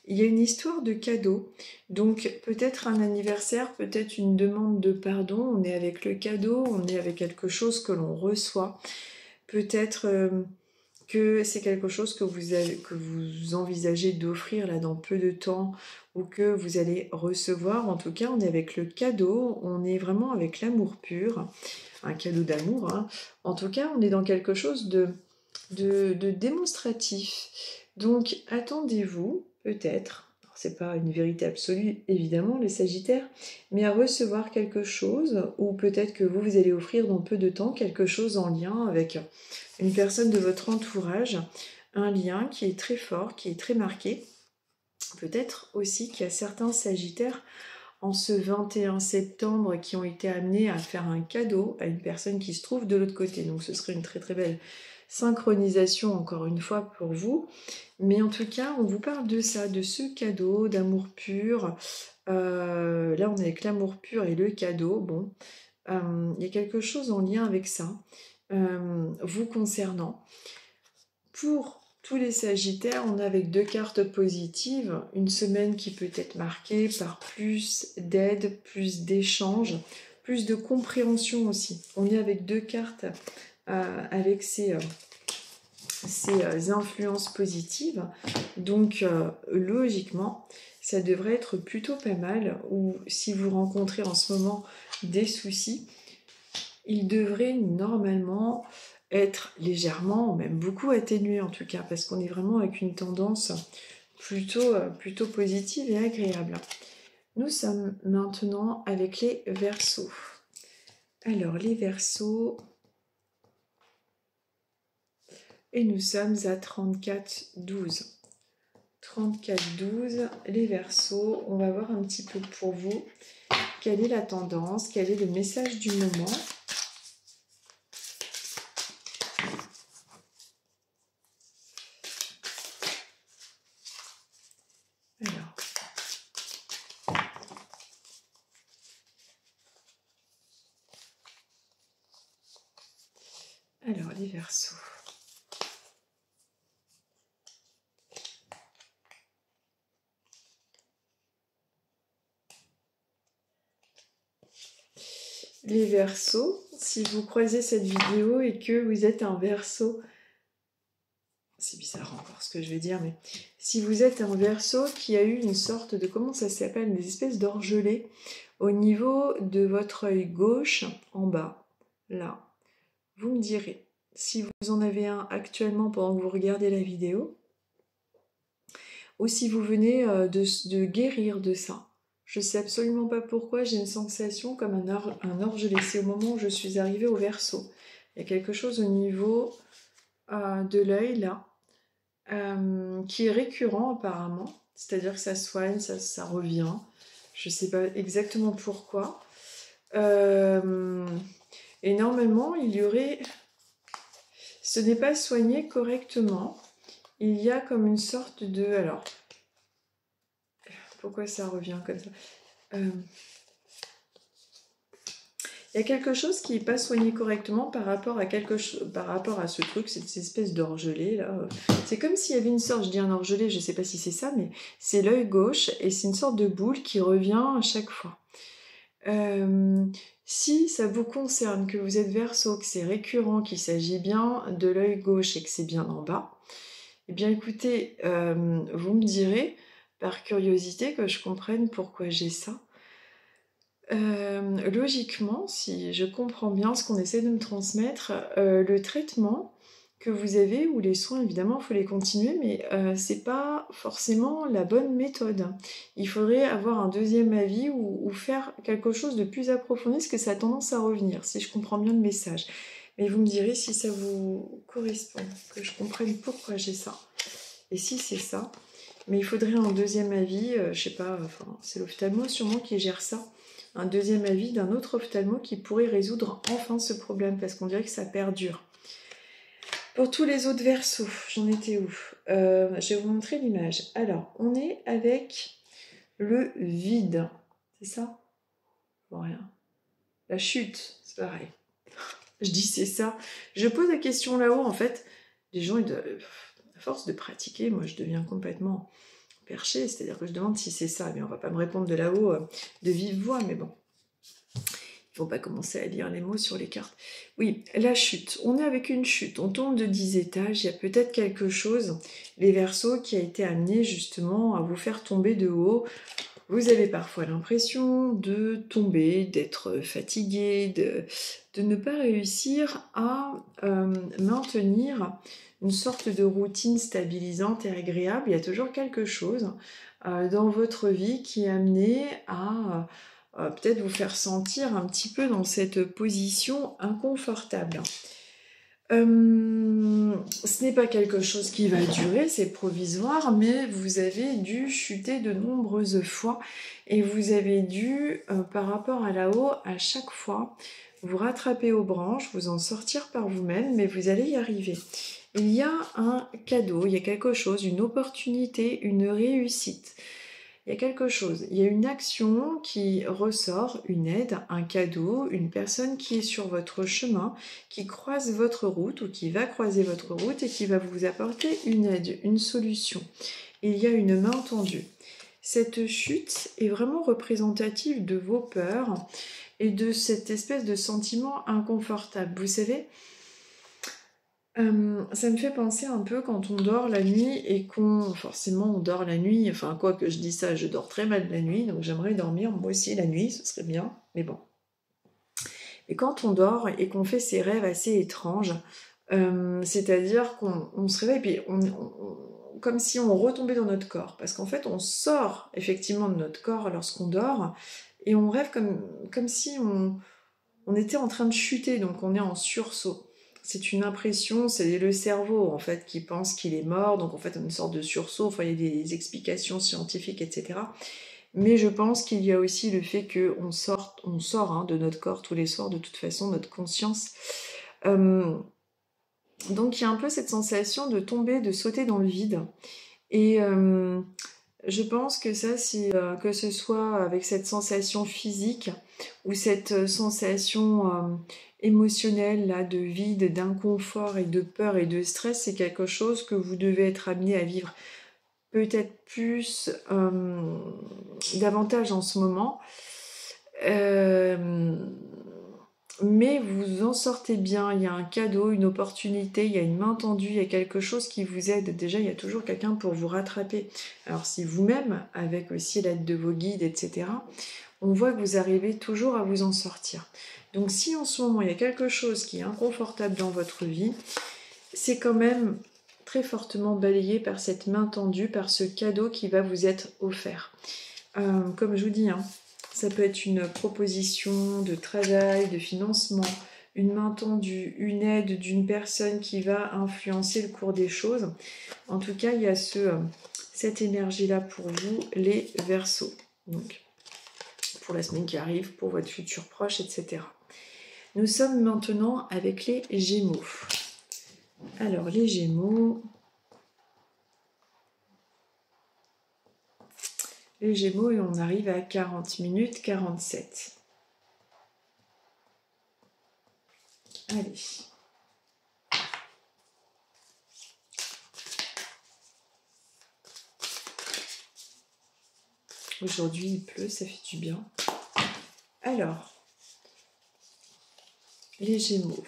S1: Il y a une histoire de cadeau, donc peut-être un anniversaire, peut-être une demande de pardon. On est avec le cadeau, on est avec quelque chose que l'on reçoit. Peut-être que c'est quelque chose que vous envisagez d'offrir là dans peu de temps ou que vous allez recevoir. En tout cas, on est avec le cadeau, on est vraiment avec l'amour pur, un cadeau d'amour. En tout cas, on est dans quelque chose de démonstratif. Donc, attendez-vous peut-être, c'est pas une vérité absolue évidemment les Sagittaires, mais à recevoir quelque chose, ou peut-être que vous allez offrir dans peu de temps quelque chose en lien avec une personne de votre entourage, un lien qui est très fort, qui est très marqué. Peut-être aussi qu'il y a certains Sagittaires en ce 21 septembre qui ont été amenés à faire un cadeau à une personne qui se trouve de l'autre côté. Donc ce serait une très très belle synchronisation encore une fois pour vous. Mais en tout cas, on vous parle de ça, de ce cadeau, d'amour pur. Là, on est avec l'amour pur et le cadeau. Bon, il y a quelque chose en lien avec ça. Vous concernant. Pour tous les Sagittaires, on a avec 2 cartes positives, une semaine qui peut être marquée par plus d'aide, plus d'échanges, plus de compréhension aussi. On est avec 2 cartes avec ces influences positives, donc logiquement, ça devrait être plutôt pas mal, ou si vous rencontrez en ce moment des soucis, il devrait normalement être légèrement, même beaucoup atténué en tout cas, parce qu'on est vraiment avec une tendance plutôt positive et agréable. Nous sommes maintenant avec les Verseaux. Alors les Verseaux, et nous sommes à 34-12. 34-12, les Verseaux, on va voir un petit peu pour vous quelle est la tendance, quel est le message du moment. Alors, les Verseaux. les Verseaux, si vous croisez cette vidéo et que vous êtes un Verseau, c'est bizarre encore ce que je vais dire, mais si vous êtes un Verseau qui a eu une sorte de, comment ça s'appelle, des espèces d'orgelets au niveau de votre œil gauche, en bas, là, vous me direz si vous en avez un actuellement pendant que vous regardez la vidéo, ou si vous venez de guérir de ça. Je sais absolument pas pourquoi, j'ai une sensation comme un orgelet. C'est au moment où je suis arrivée au Verseau. Il y a quelque chose au niveau de l'œil, là, qui est récurrent apparemment. C'est-à-dire que ça soigne, ça revient. Je sais pas exactement pourquoi. Et normalement, il y aurait... Ce n'est pas soigné correctement. Il y a comme une sorte de... Alors, pourquoi ça revient comme ça? Il y a quelque chose qui n'est pas soigné correctement par rapport à ce truc, cette espèce d'orgelet là. C'est comme s'il y avait une sorte, je dis un orgelet, je ne sais pas si c'est ça, mais c'est l'œil gauche et c'est une sorte de boule qui revient à chaque fois. Si ça vous concerne, que vous êtes Verseau, que c'est récurrent, qu'il s'agit bien de l'œil gauche et que c'est bien en bas, eh bien écoutez, vous me direz, par curiosité, que je comprenne pourquoi j'ai ça. Logiquement, si je comprends bien ce qu'on essaie de me transmettre, le traitement que vous avez, ou les soins, évidemment, il faut les continuer, mais c'est pas forcément la bonne méthode. Il faudrait avoir un deuxième avis ou faire quelque chose de plus approfondi, parce que ça a tendance à revenir, si je comprends bien le message. Mais vous me direz si ça vous correspond, que je comprenne pourquoi j'ai ça. Et si c'est ça, mais il faudrait un deuxième avis, je sais pas, enfin, c'est l'ophtalmo sûrement qui gère ça. Un deuxième avis d'un autre ophtalmo qui pourrait résoudre enfin ce problème, parce qu'on dirait que ça perdure. Pour tous les autres Verseaux, j'en étais où? Je vais vous montrer l'image. Alors, on est avec le vide, c'est ça? Bon, rien. La chute, c'est pareil. Je dis c'est ça. Je pose la question là-haut, en fait, les gens, à force de pratiquer, moi je deviens complètement perché, c'est-à-dire que je demande si c'est ça, mais on va pas me répondre de là-haut de vive voix, mais bon. Il ne faut pas commencer à lire les mots sur les cartes. Oui, la chute. On est avec une chute. On tombe de 10 étages. Il y a peut-être quelque chose, les Verseaux, qui a été amené justement à vous faire tomber de haut. Vous avez parfois l'impression de tomber, d'être fatigué, de ne pas réussir à maintenir une sorte de routine stabilisante et agréable. Il y a toujours quelque chose dans votre vie qui est amené à peut-être vous faire sentir un petit peu dans cette position inconfortable. Ce n'est pas quelque chose qui va durer, c'est provisoire, mais vous avez dû chuter de nombreuses fois et vous avez dû, par rapport à là-haut, à chaque fois, vous rattraper aux branches, vous en sortir par vous-même, mais vous allez y arriver. Il y a un cadeau, il y a quelque chose, une opportunité, une réussite. Il y a quelque chose, il y a une action qui ressort, une aide, un cadeau, une personne qui est sur votre chemin, qui croise votre route ou qui va croiser votre route et qui va vous apporter une aide, une solution. Il y a une main tendue. Cette chute est vraiment représentative de vos peurs et de cette espèce de sentiment inconfortable. Vous savez, ça me fait penser un peu quand on dort la nuit et forcément on dort la nuit, enfin quoi que je dis ça, je dors très mal la nuit, donc j'aimerais dormir moi aussi la nuit, ce serait bien, mais bon. Et quand on dort et qu'on fait ces rêves assez étranges, c'est-à-dire qu'on se réveille, puis comme si on retombait dans notre corps, parce qu'en fait on sort effectivement de notre corps lorsqu'on dort, et on rêve comme si on était en train de chuter, donc on est en sursaut. C'est une impression, c'est le cerveau en fait qui pense qu'il est mort, donc en fait on a une sorte de sursaut, enfin il y a des explications scientifiques, etc. Mais je pense qu'il y a aussi le fait qu'on sort de notre corps tous les soirs, de toute façon, notre conscience. Donc il y a un peu cette sensation de tomber, de sauter dans le vide. Et je pense que ça, que ce soit avec cette sensation physique ou cette sensation émotionnelle là, de vide, d'inconfort et de peur et de stress, c'est quelque chose que vous devez être amené à vivre peut-être plus davantage en ce moment. mais vous en sortez bien. Il y a un cadeau, une opportunité, il y a une main tendue, il y a quelque chose qui vous aide. Déjà, il y a toujours quelqu'un pour vous rattraper. Alors si vous-même, avec aussi l'aide de vos guides, etc., on voit que vous arrivez toujours à vous en sortir. Donc si en ce moment, il y a quelque chose qui est inconfortable dans votre vie, c'est quand même très fortement balayé par cette main tendue, par ce cadeau qui va vous être offert. Comme je vous dis, hein, ça peut être une proposition de travail, de financement, une main tendue, une aide d'une personne qui va influencer le cours des choses. En tout cas, il y a cette énergie-là pour vous, les Verseaux. Donc, pour la semaine qui arrive, pour votre futur proche, etc. Nous sommes maintenant avec les Gémeaux. Alors, les Gémeaux... Les Gémeaux, et on arrive à 40 minutes 47. Allez. Aujourd'hui, il pleut, ça fait du bien. Alors, les Gémeaux.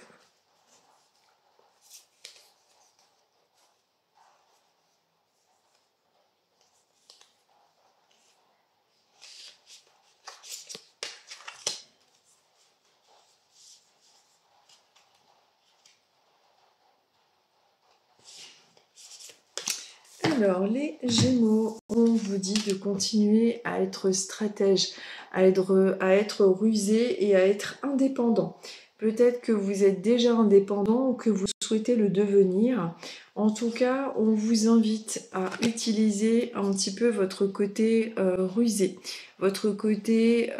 S1: Alors, les Gémeaux, on vous dit de continuer à être stratège, à être rusé et à être indépendant. Peut-être que vous êtes déjà indépendant ou que vous souhaitez le devenir. En tout cas, on vous invite à utiliser un petit peu votre côté rusé, votre côté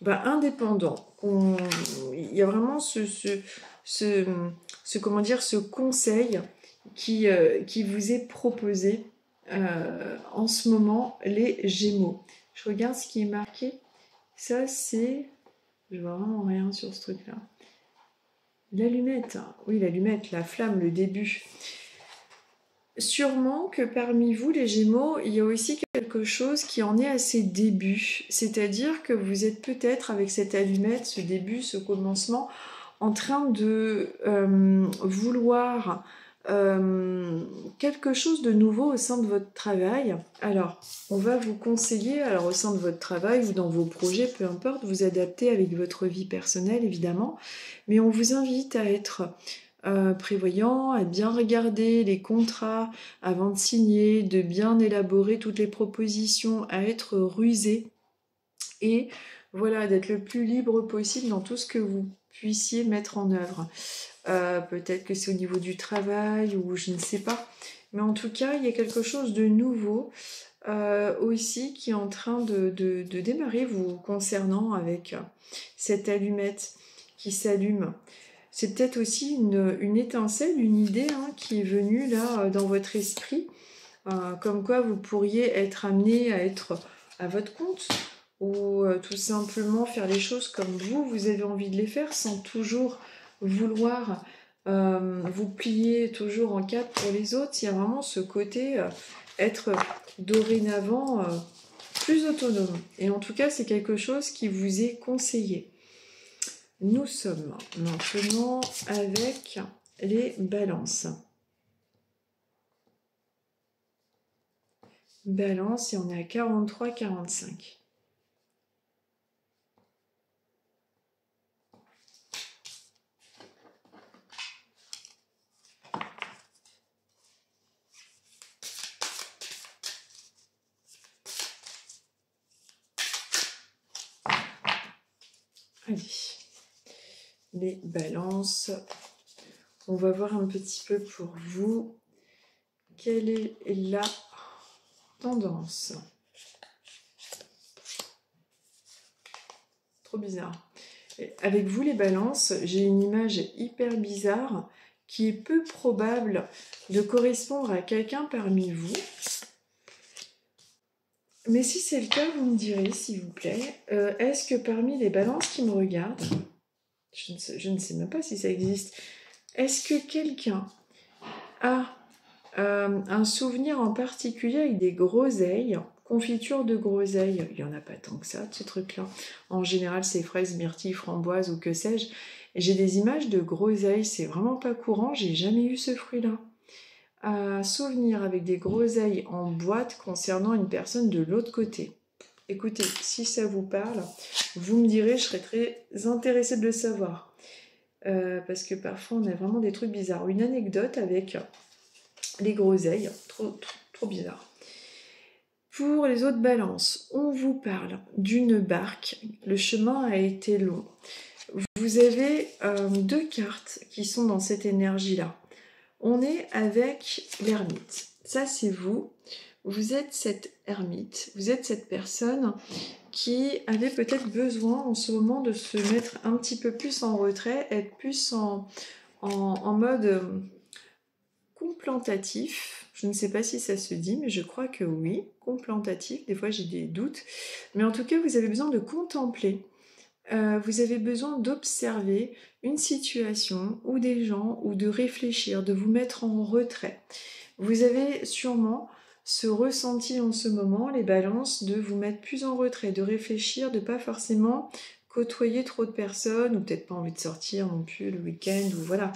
S1: indépendant. Il y a vraiment comment dire, ce conseil qui vous est proposé en ce moment, les Gémeaux. Je regarde ce qui est marqué. Ça, c'est... Je vois vraiment rien sur ce truc-là. L'allumette. Oui, l'allumette, la flamme, le début. Sûrement que parmi vous, les Gémeaux, il y a aussi quelque chose qui en est à ses débuts. C'est-à-dire que vous êtes peut-être, avec cette allumette, ce début, ce commencement, en train de vouloir quelque chose de nouveau au sein de votre travail. Alors, on va vous conseiller, alors au sein de votre travail ou dans vos projets, peu importe, vous adapter avec votre vie personnelle, évidemment, mais on vous invite à être prévoyant, à bien regarder les contrats avant de signer, de bien élaborer toutes les propositions, à être rusé et voilà, d'être le plus libre possible dans tout ce que vous puissiez mettre en œuvre. Peut-être que c'est au niveau du travail ou je ne sais pas. Mais en tout cas, il y a quelque chose de nouveau aussi qui est en train de démarrer vous concernant avec cette allumette qui s'allume. C'est peut-être aussi une étincelle, une idée qui est venue là dans votre esprit, comme quoi vous pourriez être amené à être à votre compte ou tout simplement faire les choses comme vous avez envie de les faire sans toujours vouloir vous plier toujours en quatre pour les autres. Il y a vraiment ce côté être dorénavant plus autonome. Et en tout cas, c'est quelque chose qui vous est conseillé. Nous sommes maintenant avec les balances. Balance et on est à 43-45. Allez, les balances. On va voir un petit peu pour vous quelle est la tendance. Trop bizarre. Et avec vous les balances, j'ai une image hyper bizarre qui est peu probable de correspondre à quelqu'un parmi vous. Mais si c'est le cas, vous me direz, s'il vous plaît, est-ce que parmi les balances qui me regardent, je ne sais même pas si ça existe, est-ce que quelqu'un a un souvenir en particulier avec des groseilles Confiture de groseille, il n'y en a pas tant que ça, de ce truc-là. En général, c'est fraises, myrtilles, framboises ou que sais-je. J'ai des images de groseille, c'est vraiment pas courant, j'ai jamais eu ce fruit-là. Souvenir avec des groseilles en boîte concernant une personne de l'autre côté. Écoutez, si ça vous parle, vous me direz, je serais très intéressée de le savoir. Parce que parfois, on a vraiment des trucs bizarres. Une anecdote avec les groseilles, trop bizarre. Pour les autres balances, on vous parle d'une barque. Le chemin a été long. Vous avez 2 cartes qui sont dans cette énergie-là. On est avec l'ermite. Ça, c'est vous. Vous êtes cette ermite. Vous êtes cette personne qui avait peut-être besoin en ce moment de se mettre un petit peu plus en retrait, être plus en mode contemplatif. Je ne sais pas si ça se dit, mais je crois que oui, contemplatif. Des fois, j'ai des doutes. Mais en tout cas, vous avez besoin de contempler. Vous avez besoin d'observer une situation ou des gens ou de réfléchir, de vous mettre en retrait. Vous avez sûrement ce ressenti en ce moment, les balances, de vous mettre plus en retrait, de réfléchir, de pas forcément côtoyer trop de personnes ou peut-être pas envie de sortir non plus le week-end ou voilà.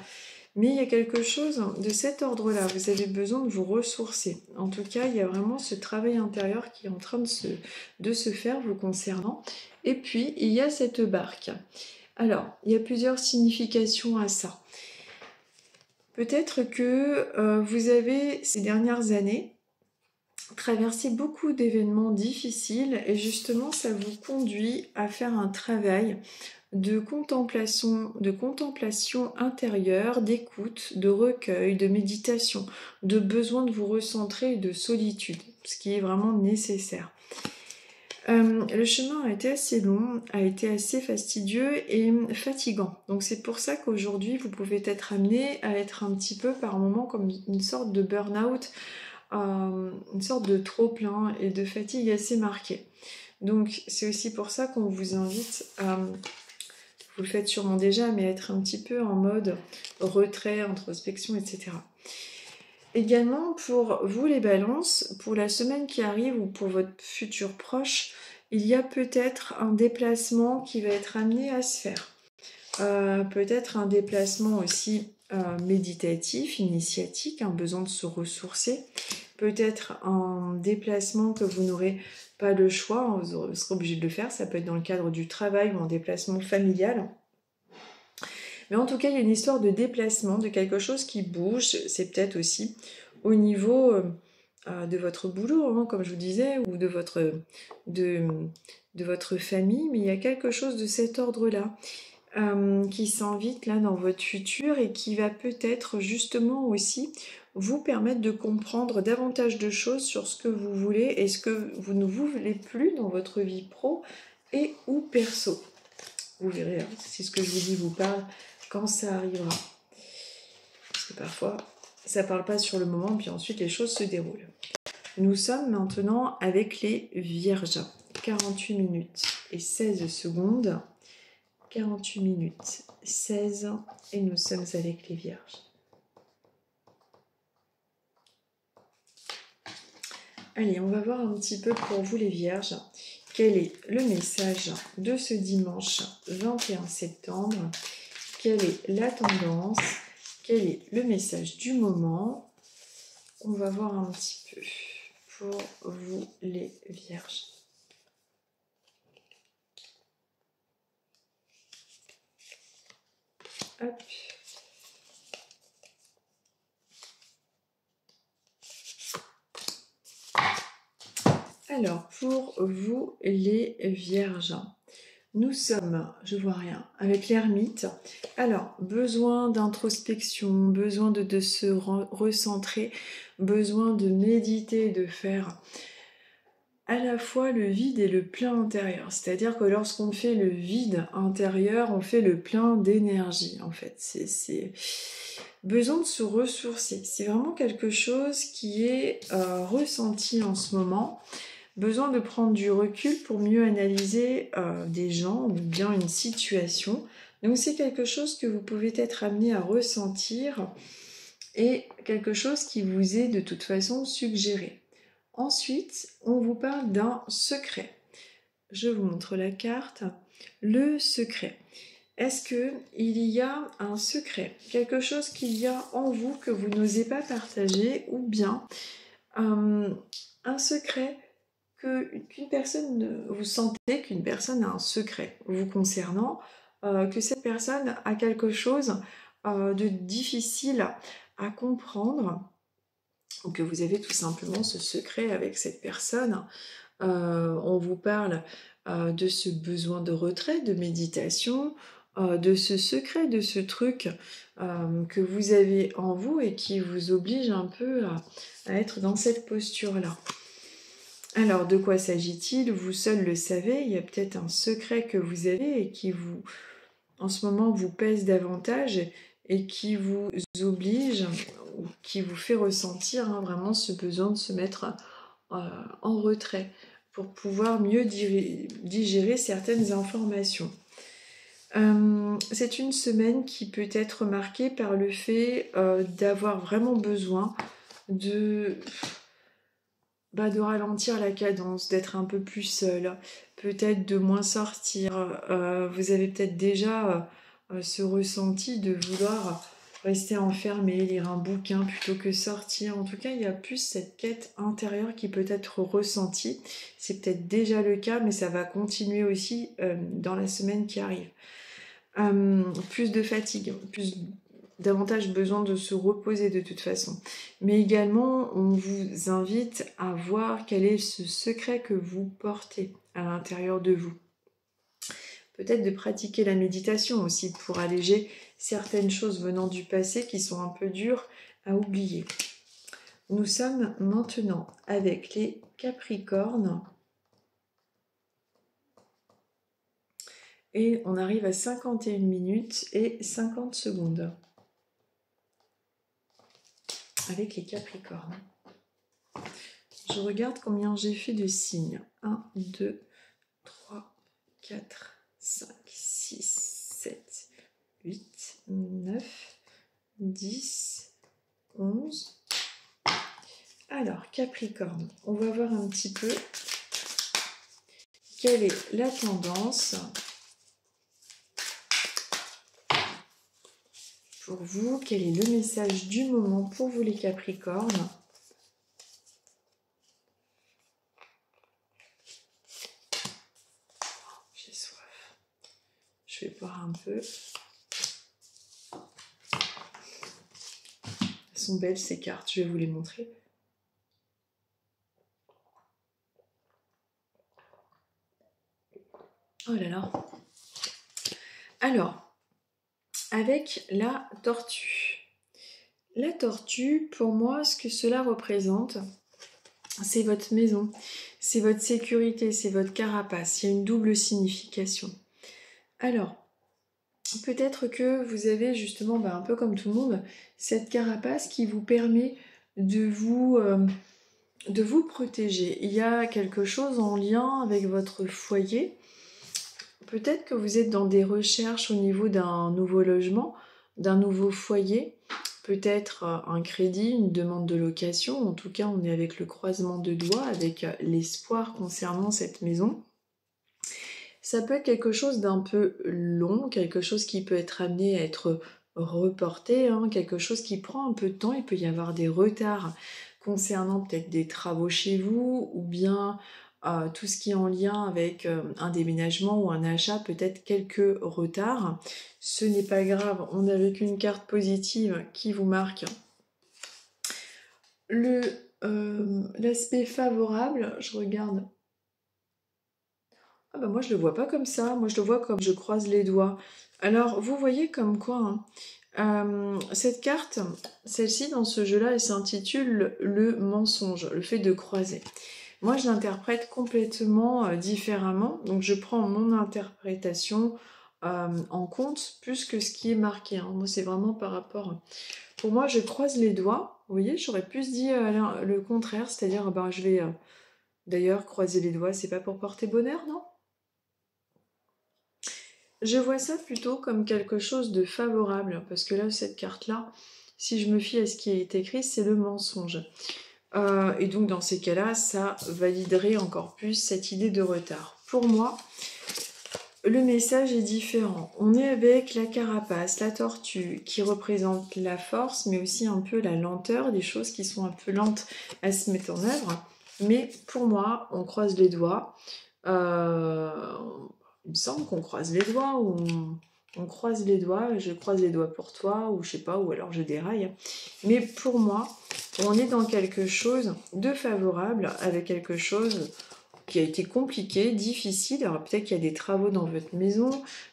S1: Mais il y a quelque chose de cet ordre-là, vous avez besoin de vous ressourcer. En tout cas, il y a vraiment ce travail intérieur qui est en train de se faire vous concernant. Et puis, il y a cette barque. Alors, il y a plusieurs significations à ça. Peut-être que vous avez, ces dernières années, traversé beaucoup d'événements difficiles et justement, ça vous conduit à faire un travail de contemplation intérieure, d'écoute, de recueil, de méditation, de besoin de vous recentrer et de solitude, ce qui est vraiment nécessaire. Le chemin a été assez long, a été assez fastidieux et fatigant. Donc c'est pour ça qu'aujourd'hui, vous pouvez être amené à être un petit peu par moments comme une sorte de burn-out, une sorte de trop-plein et de fatigue assez marquée. Donc c'est aussi pour ça qu'on vous invite à... Vous le faites sûrement déjà, mais être un petit peu en mode retrait, introspection, etc. Également, pour vous les balances, pour la semaine qui arrive ou pour votre futur proche, il y a peut-être un déplacement qui va être amené à se faire. Peut-être un déplacement aussi méditatif, initiatique, un besoin de se ressourcer. Peut-être un déplacement que vous n'aurez pas le choix, vous serez obligé de le faire. Ça peut être dans le cadre du travail ou un déplacement familial. Mais en tout cas, il y a une histoire de déplacement, de quelque chose qui bouge. C'est peut-être aussi au niveau de votre boulot, hein, comme je vous disais, ou de votre famille. Mais il y a quelque chose de cet ordre-là qui s'invite là dans votre futur et qui va peut-être justement aussi vous permettre de comprendre davantage de choses sur ce que vous voulez et ce que vous ne voulez plus dans votre vie pro et ou perso. Vous verrez, hein, si ce que je vous dis vous parle, quand ça arrivera. Parce que parfois, ça ne parle pas sur le moment, puis ensuite les choses se déroulent. Nous sommes maintenant avec les Vierges. 48 minutes et 16 secondes. 48 minutes, 16 et nous sommes avec les Vierges. Allez, on va voir un petit peu pour vous les Vierges. Quel est le message de ce dimanche 21 septembre? Quelle est la tendance? Quel est le message du moment? On va voir un petit peu pour vous les Vierges. Hop. Alors, pour vous les Vierges, nous sommes, je vois rien, avec l'ermite. Alors, besoin d'introspection, besoin de se recentrer, besoin de méditer, de faire à la fois le vide et le plein intérieur. C'est-à-dire que lorsqu'on fait le vide intérieur, on fait le plein d'énergie, en fait. C'est besoin de se ressourcer. C'est vraiment quelque chose qui est ressenti en ce moment. Besoin de prendre du recul pour mieux analyser des gens ou bien une situation. Donc c'est quelque chose que vous pouvez être amené à ressentir et quelque chose qui vous est de toute façon suggéré. Ensuite, on vous parle d'un secret. Je vous montre la carte. Le secret. Est-ce qu'il y a un secret, quelque chose qu'il y a en vous que vous n'osez pas partager, ou bien un secret qu'une personne, vous sentez qu'une personne a un secret vous concernant, que cette personne a quelque chose de difficile à comprendre, ou que vous avez tout simplement ce secret avec cette personne. On vous parle de ce besoin de retrait, de méditation, de ce secret, de ce truc que vous avez en vous et qui vous oblige un peu à être dans cette posture-là. Alors, de quoi s'agit-il? Vous seul le savez, il y a peut-être un secret que vous avez et qui vous, en ce moment, vous pèse davantage et qui vous oblige, ou qui vous fait ressentir vraiment ce besoin de se mettre en retrait pour pouvoir mieux digérer certaines informations. C'est une semaine qui peut être marquée par le fait d'avoir vraiment besoin de ralentir la cadence, d'être un peu plus seul, peut-être de moins sortir. Vous avez peut-être déjà ce ressenti de vouloir rester enfermé, lire un bouquin plutôt que sortir. En tout cas, il y a plus cette quête intérieure qui peut être ressentie. C'est peut-être déjà le cas, mais ça va continuer aussi dans la semaine qui arrive. Plus de fatigue, davantage besoin de se reposer de toute façon. Mais également, on vous invite à voir quel est ce secret que vous portez à l'intérieur de vous. Peut-être de pratiquer la méditation aussi pour alléger certaines choses venant du passé qui sont un peu dures à oublier. Nous sommes maintenant avec les Capricornes. Et on arrive à 51 minutes et 50 secondes. Avec les Capricornes. Je regarde combien j'ai fait de signes. 1, 2, 3, 4, 5, 6, 7, 8, 9, 10, 11. Alors, Capricorne, on va voir un petit peu quelle est la tendance pour vous, quel est le message du moment pour vous les Capricornes. J'ai soif. Je vais boire un peu. Elles sont belles ces cartes, je vais vous les montrer. Oh là là. Alors, avec la tortue. La tortue, pour moi, ce que cela représente, c'est votre maison, c'est votre sécurité, c'est votre carapace. Il y a une double signification. Alors, peut-être que vous avez justement, un peu comme tout le monde, cette carapace qui vous permet de vous protéger. Il y a quelque chose en lien avec votre foyer. Peut-être que vous êtes dans des recherches au niveau d'un nouveau logement, d'un nouveau foyer, peut-être un crédit, une demande de location. En tout cas, on est avec le croisement de doigts, avec l'espoir concernant cette maison. Ça peut être quelque chose d'un peu long, quelque chose qui peut être amené à être reporté, quelque chose qui prend un peu de temps. Il peut y avoir des retards concernant peut-être des travaux chez vous, ou bien tout ce qui est en lien avec un déménagement ou un achat, peut-être quelques retards. Ce n'est pas grave, on est avec une carte positive qui vous marque l'aspect favorable. Je regarde. Ah moi je le vois pas comme ça, moi je le vois comme je croise les doigts. Alors vous voyez comme quoi, cette carte, celle-ci dans ce jeu-là, elle s'intitule le mensonge, le fait de croiser. Moi je l'interprète complètement différemment, donc je prends mon interprétation en compte plus que ce qui est marqué. Moi c'est vraiment par rapport... Pour moi je croise les doigts, vous voyez, j'aurais plus dit le contraire, c'est-à-dire je vais d'ailleurs croiser les doigts, c'est pas pour porter bonheur, non? Je vois ça plutôt comme quelque chose de favorable, parce que là, cette carte-là, si je me fie à ce qui est écrit, c'est le mensonge. Et donc dans ces cas-là, ça validerait encore plus cette idée de retard. Pour moi, le message est différent. On est avec la carapace, la tortue, qui représente la force, mais aussi un peu la lenteur, des choses qui sont un peu lentes à se mettre en œuvre. Mais pour moi, on croise les doigts. Il me semble qu'on croise les doigts, ou on croise les doigts, je croise les doigts pour toi, ou je sais pas, ou alors je déraille. Mais pour moi, on est dans quelque chose de favorable, avec quelque chose qui a été compliqué, difficile. Alors peut-être qu'il y a des travaux dans votre maison,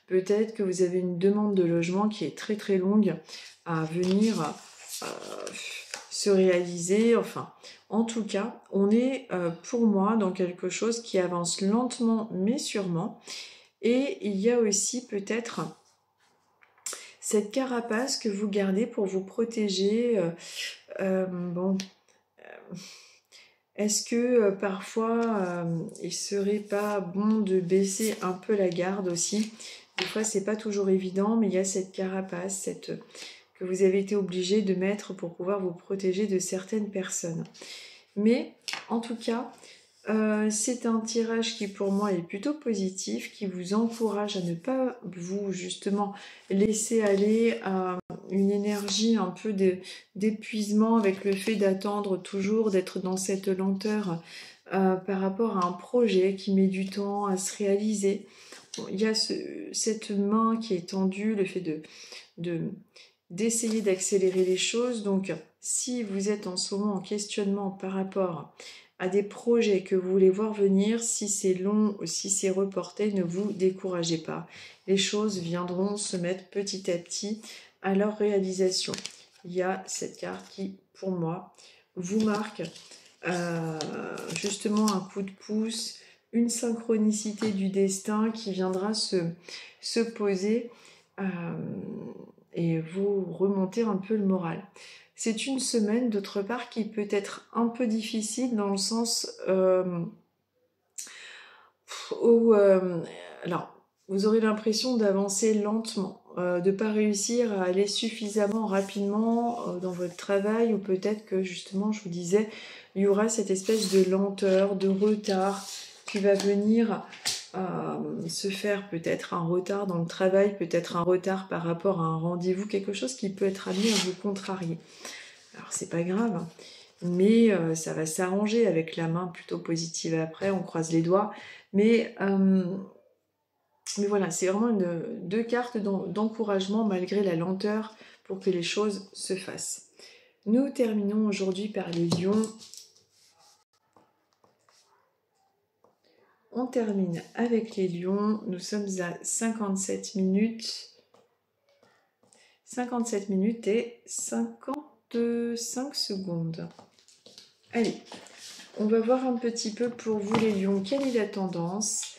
S1: peut-être que vous avez une demande de logement qui est très très longue à venir se réaliser. Enfin, en tout cas, on est pour moi dans quelque chose qui avance lentement mais sûrement. Et il y a aussi peut-être cette carapace que vous gardez pour vous protéger. Bon... Est-ce que parfois il serait pas bon de baisser un peu la garde aussi? Des fois c'est pas toujours évident, mais il y a cette carapace que vous avez été obligé de mettre pour pouvoir vous protéger de certaines personnes. Mais en tout cas, c'est un tirage qui pour moi est plutôt positif, qui vous encourage à ne pas vous justement laisser aller à une énergie un peu d'épuisement avec le fait d'attendre toujours, d'être dans cette lenteur par rapport à un projet qui met du temps à se réaliser. Bon, il y a cette main qui est tendue, le fait d'essayer d'accélérer les choses. Donc si vous êtes en ce moment en questionnement par rapport à des projets que vous voulez voir venir, si c'est long ou si c'est reporté, ne vous découragez pas. Les choses viendront se mettre petit à petit à leur réalisation. Il y a cette carte qui, pour moi, vous marque justement un coup de pouce, une synchronicité du destin qui viendra se poser et vous remonter un peu le moral. C'est une semaine, d'autre part, qui peut être un peu difficile dans le sens où alors, vous aurez l'impression d'avancer lentement, de ne pas réussir à aller suffisamment rapidement dans votre travail, ou peut-être que justement, je vous disais, il y aura cette espèce de lenteur, de retard qui va venir se faire, peut-être un retard dans le travail, peut-être un retard par rapport à un rendez-vous, quelque chose qui peut être amené à vous contrarier. Alors c'est pas grave, mais ça va s'arranger avec la main plutôt positive après, on croise les doigts. Mais voilà, c'est vraiment deux cartes d'encouragement malgré la lenteur pour que les choses se fassent. Nous terminons aujourd'hui par les lions. On termine avec les lions. Nous sommes à 57 minutes. 57 minutes et 55 secondes. Allez, on va voir un petit peu pour vous les lions, quelle est la tendance,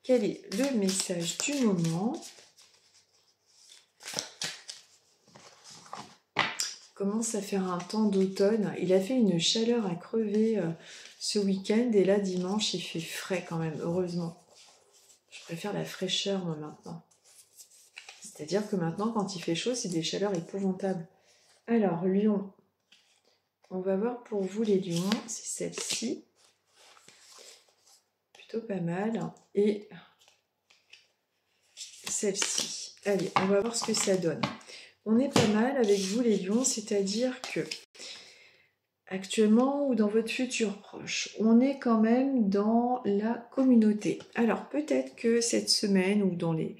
S1: quel est le message du moment. Il commence à faire un temps d'automne, il a fait une chaleur à crever ce week-end et là dimanche il fait frais quand même, heureusement. Je préfère la fraîcheur moi maintenant. C'est-à-dire que maintenant quand il fait chaud c'est des chaleurs épouvantables. Alors lion, on va voir pour vous les lions, c'est celle-ci. Plutôt pas mal. Et celle-ci. Allez, on va voir ce que ça donne. On est pas mal avec vous les lions, c'est-à-dire que actuellement ou dans votre futur proche, on est quand même dans la communauté. Alors peut-être que cette semaine ou dans les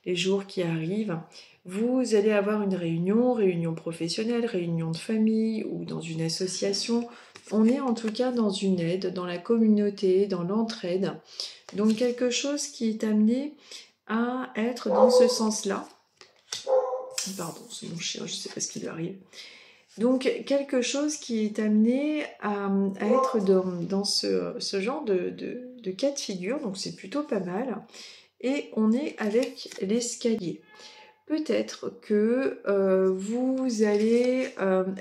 S1: jours qui arrivent, vous allez avoir une réunion professionnelle, réunion de famille ou dans une association. On est en tout cas dans une aide, dans la communauté, dans l'entraide. Donc quelque chose qui est amené à être dans ce sens-là. Pardon, c'est mon chien, je ne sais pas ce qui lui arrive. Donc quelque chose qui est amené à être dans ce genre de cas de figure, donc c'est plutôt pas mal. Et on est avec l'escalier. Peut-être que vous allez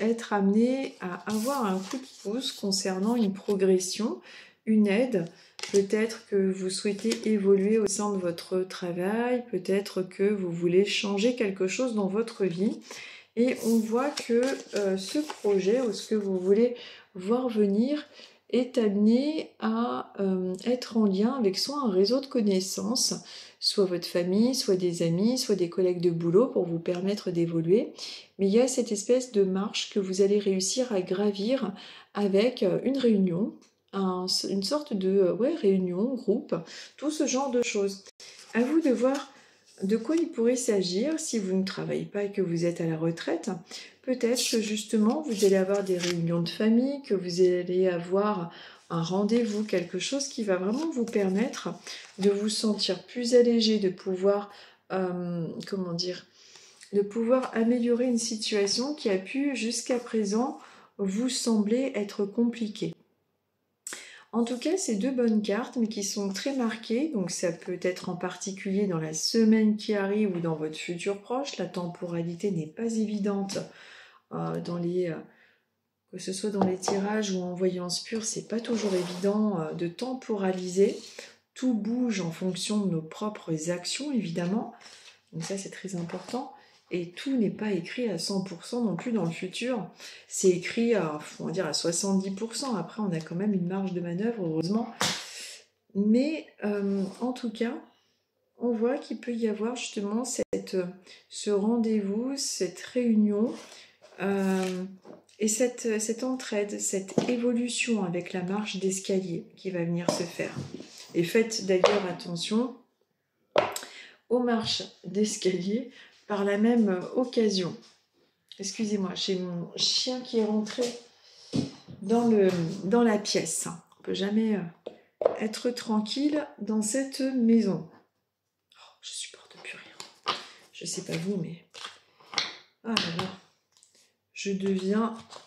S1: être amené à avoir un coup de pouce concernant une progression, une aide. Peut-être que vous souhaitez évoluer au sein de votre travail, peut-être que vous voulez changer quelque chose dans votre vie. Et on voit que ce projet ou ce que vous voulez voir venir est amené à être en lien avec soit un réseau de connaissances, soit votre famille, soit des amis, soit des collègues de boulot pour vous permettre d'évoluer. Mais il y a cette espèce de marche que vous allez réussir à gravir avec une réunion, une sorte de réunion, groupe, tout ce genre de choses. À vous de voir de quoi il pourrait s'agir si vous ne travaillez pas et que vous êtes à la retraite. Peut-être que justement vous allez avoir des réunions de famille, que vous allez avoir un rendez-vous, quelque chose qui va vraiment vous permettre de vous sentir plus allégé, de pouvoir, de pouvoir améliorer une situation qui a pu jusqu'à présent vous sembler être compliquée. En tout cas, c'est deux bonnes cartes, mais qui sont très marquées. Donc ça peut être en particulier dans la semaine qui arrive ou dans votre futur proche. La temporalité n'est pas évidente que ce soit dans les tirages ou en voyance pure, c'est pas toujours évident de temporaliser. Tout bouge en fonction de nos propres actions, évidemment. Donc ça, c'est très important. Et tout n'est pas écrit à 100% non plus dans le futur. C'est écrit à 70%. Après, on a quand même une marge de manœuvre, heureusement. Mais en tout cas, on voit qu'il peut y avoir justement ce rendez-vous, cette réunion et cette entraide, cette évolution avec la marche d'escalier qui va venir se faire. Et faites d'ailleurs attention aux marches d'escalier par la même occasion. Excusez-moi, j'ai mon chien qui est rentré dans la pièce. On ne peut jamais être tranquille dans cette maison. Oh, je supporte plus rien. Je sais pas vous, mais... Ah là là.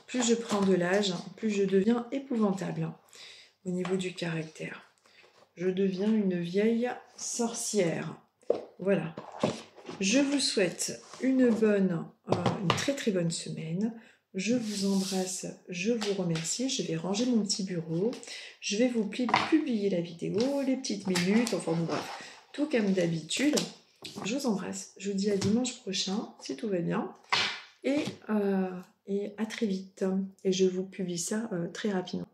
S1: Plus je prends de l'âge, plus je deviens épouvantable au niveau du caractère. Je deviens une vieille sorcière. Voilà. Je vous souhaite une très très bonne semaine. Je vous embrasse, je vous remercie. Je vais ranger mon petit bureau. Je vais vous publier la vidéo, les petites minutes, enfin bon, bref, tout comme d'habitude. Je vous embrasse. Je vous dis à dimanche prochain, si tout va bien. Et à très vite. Et je vous publie ça très rapidement.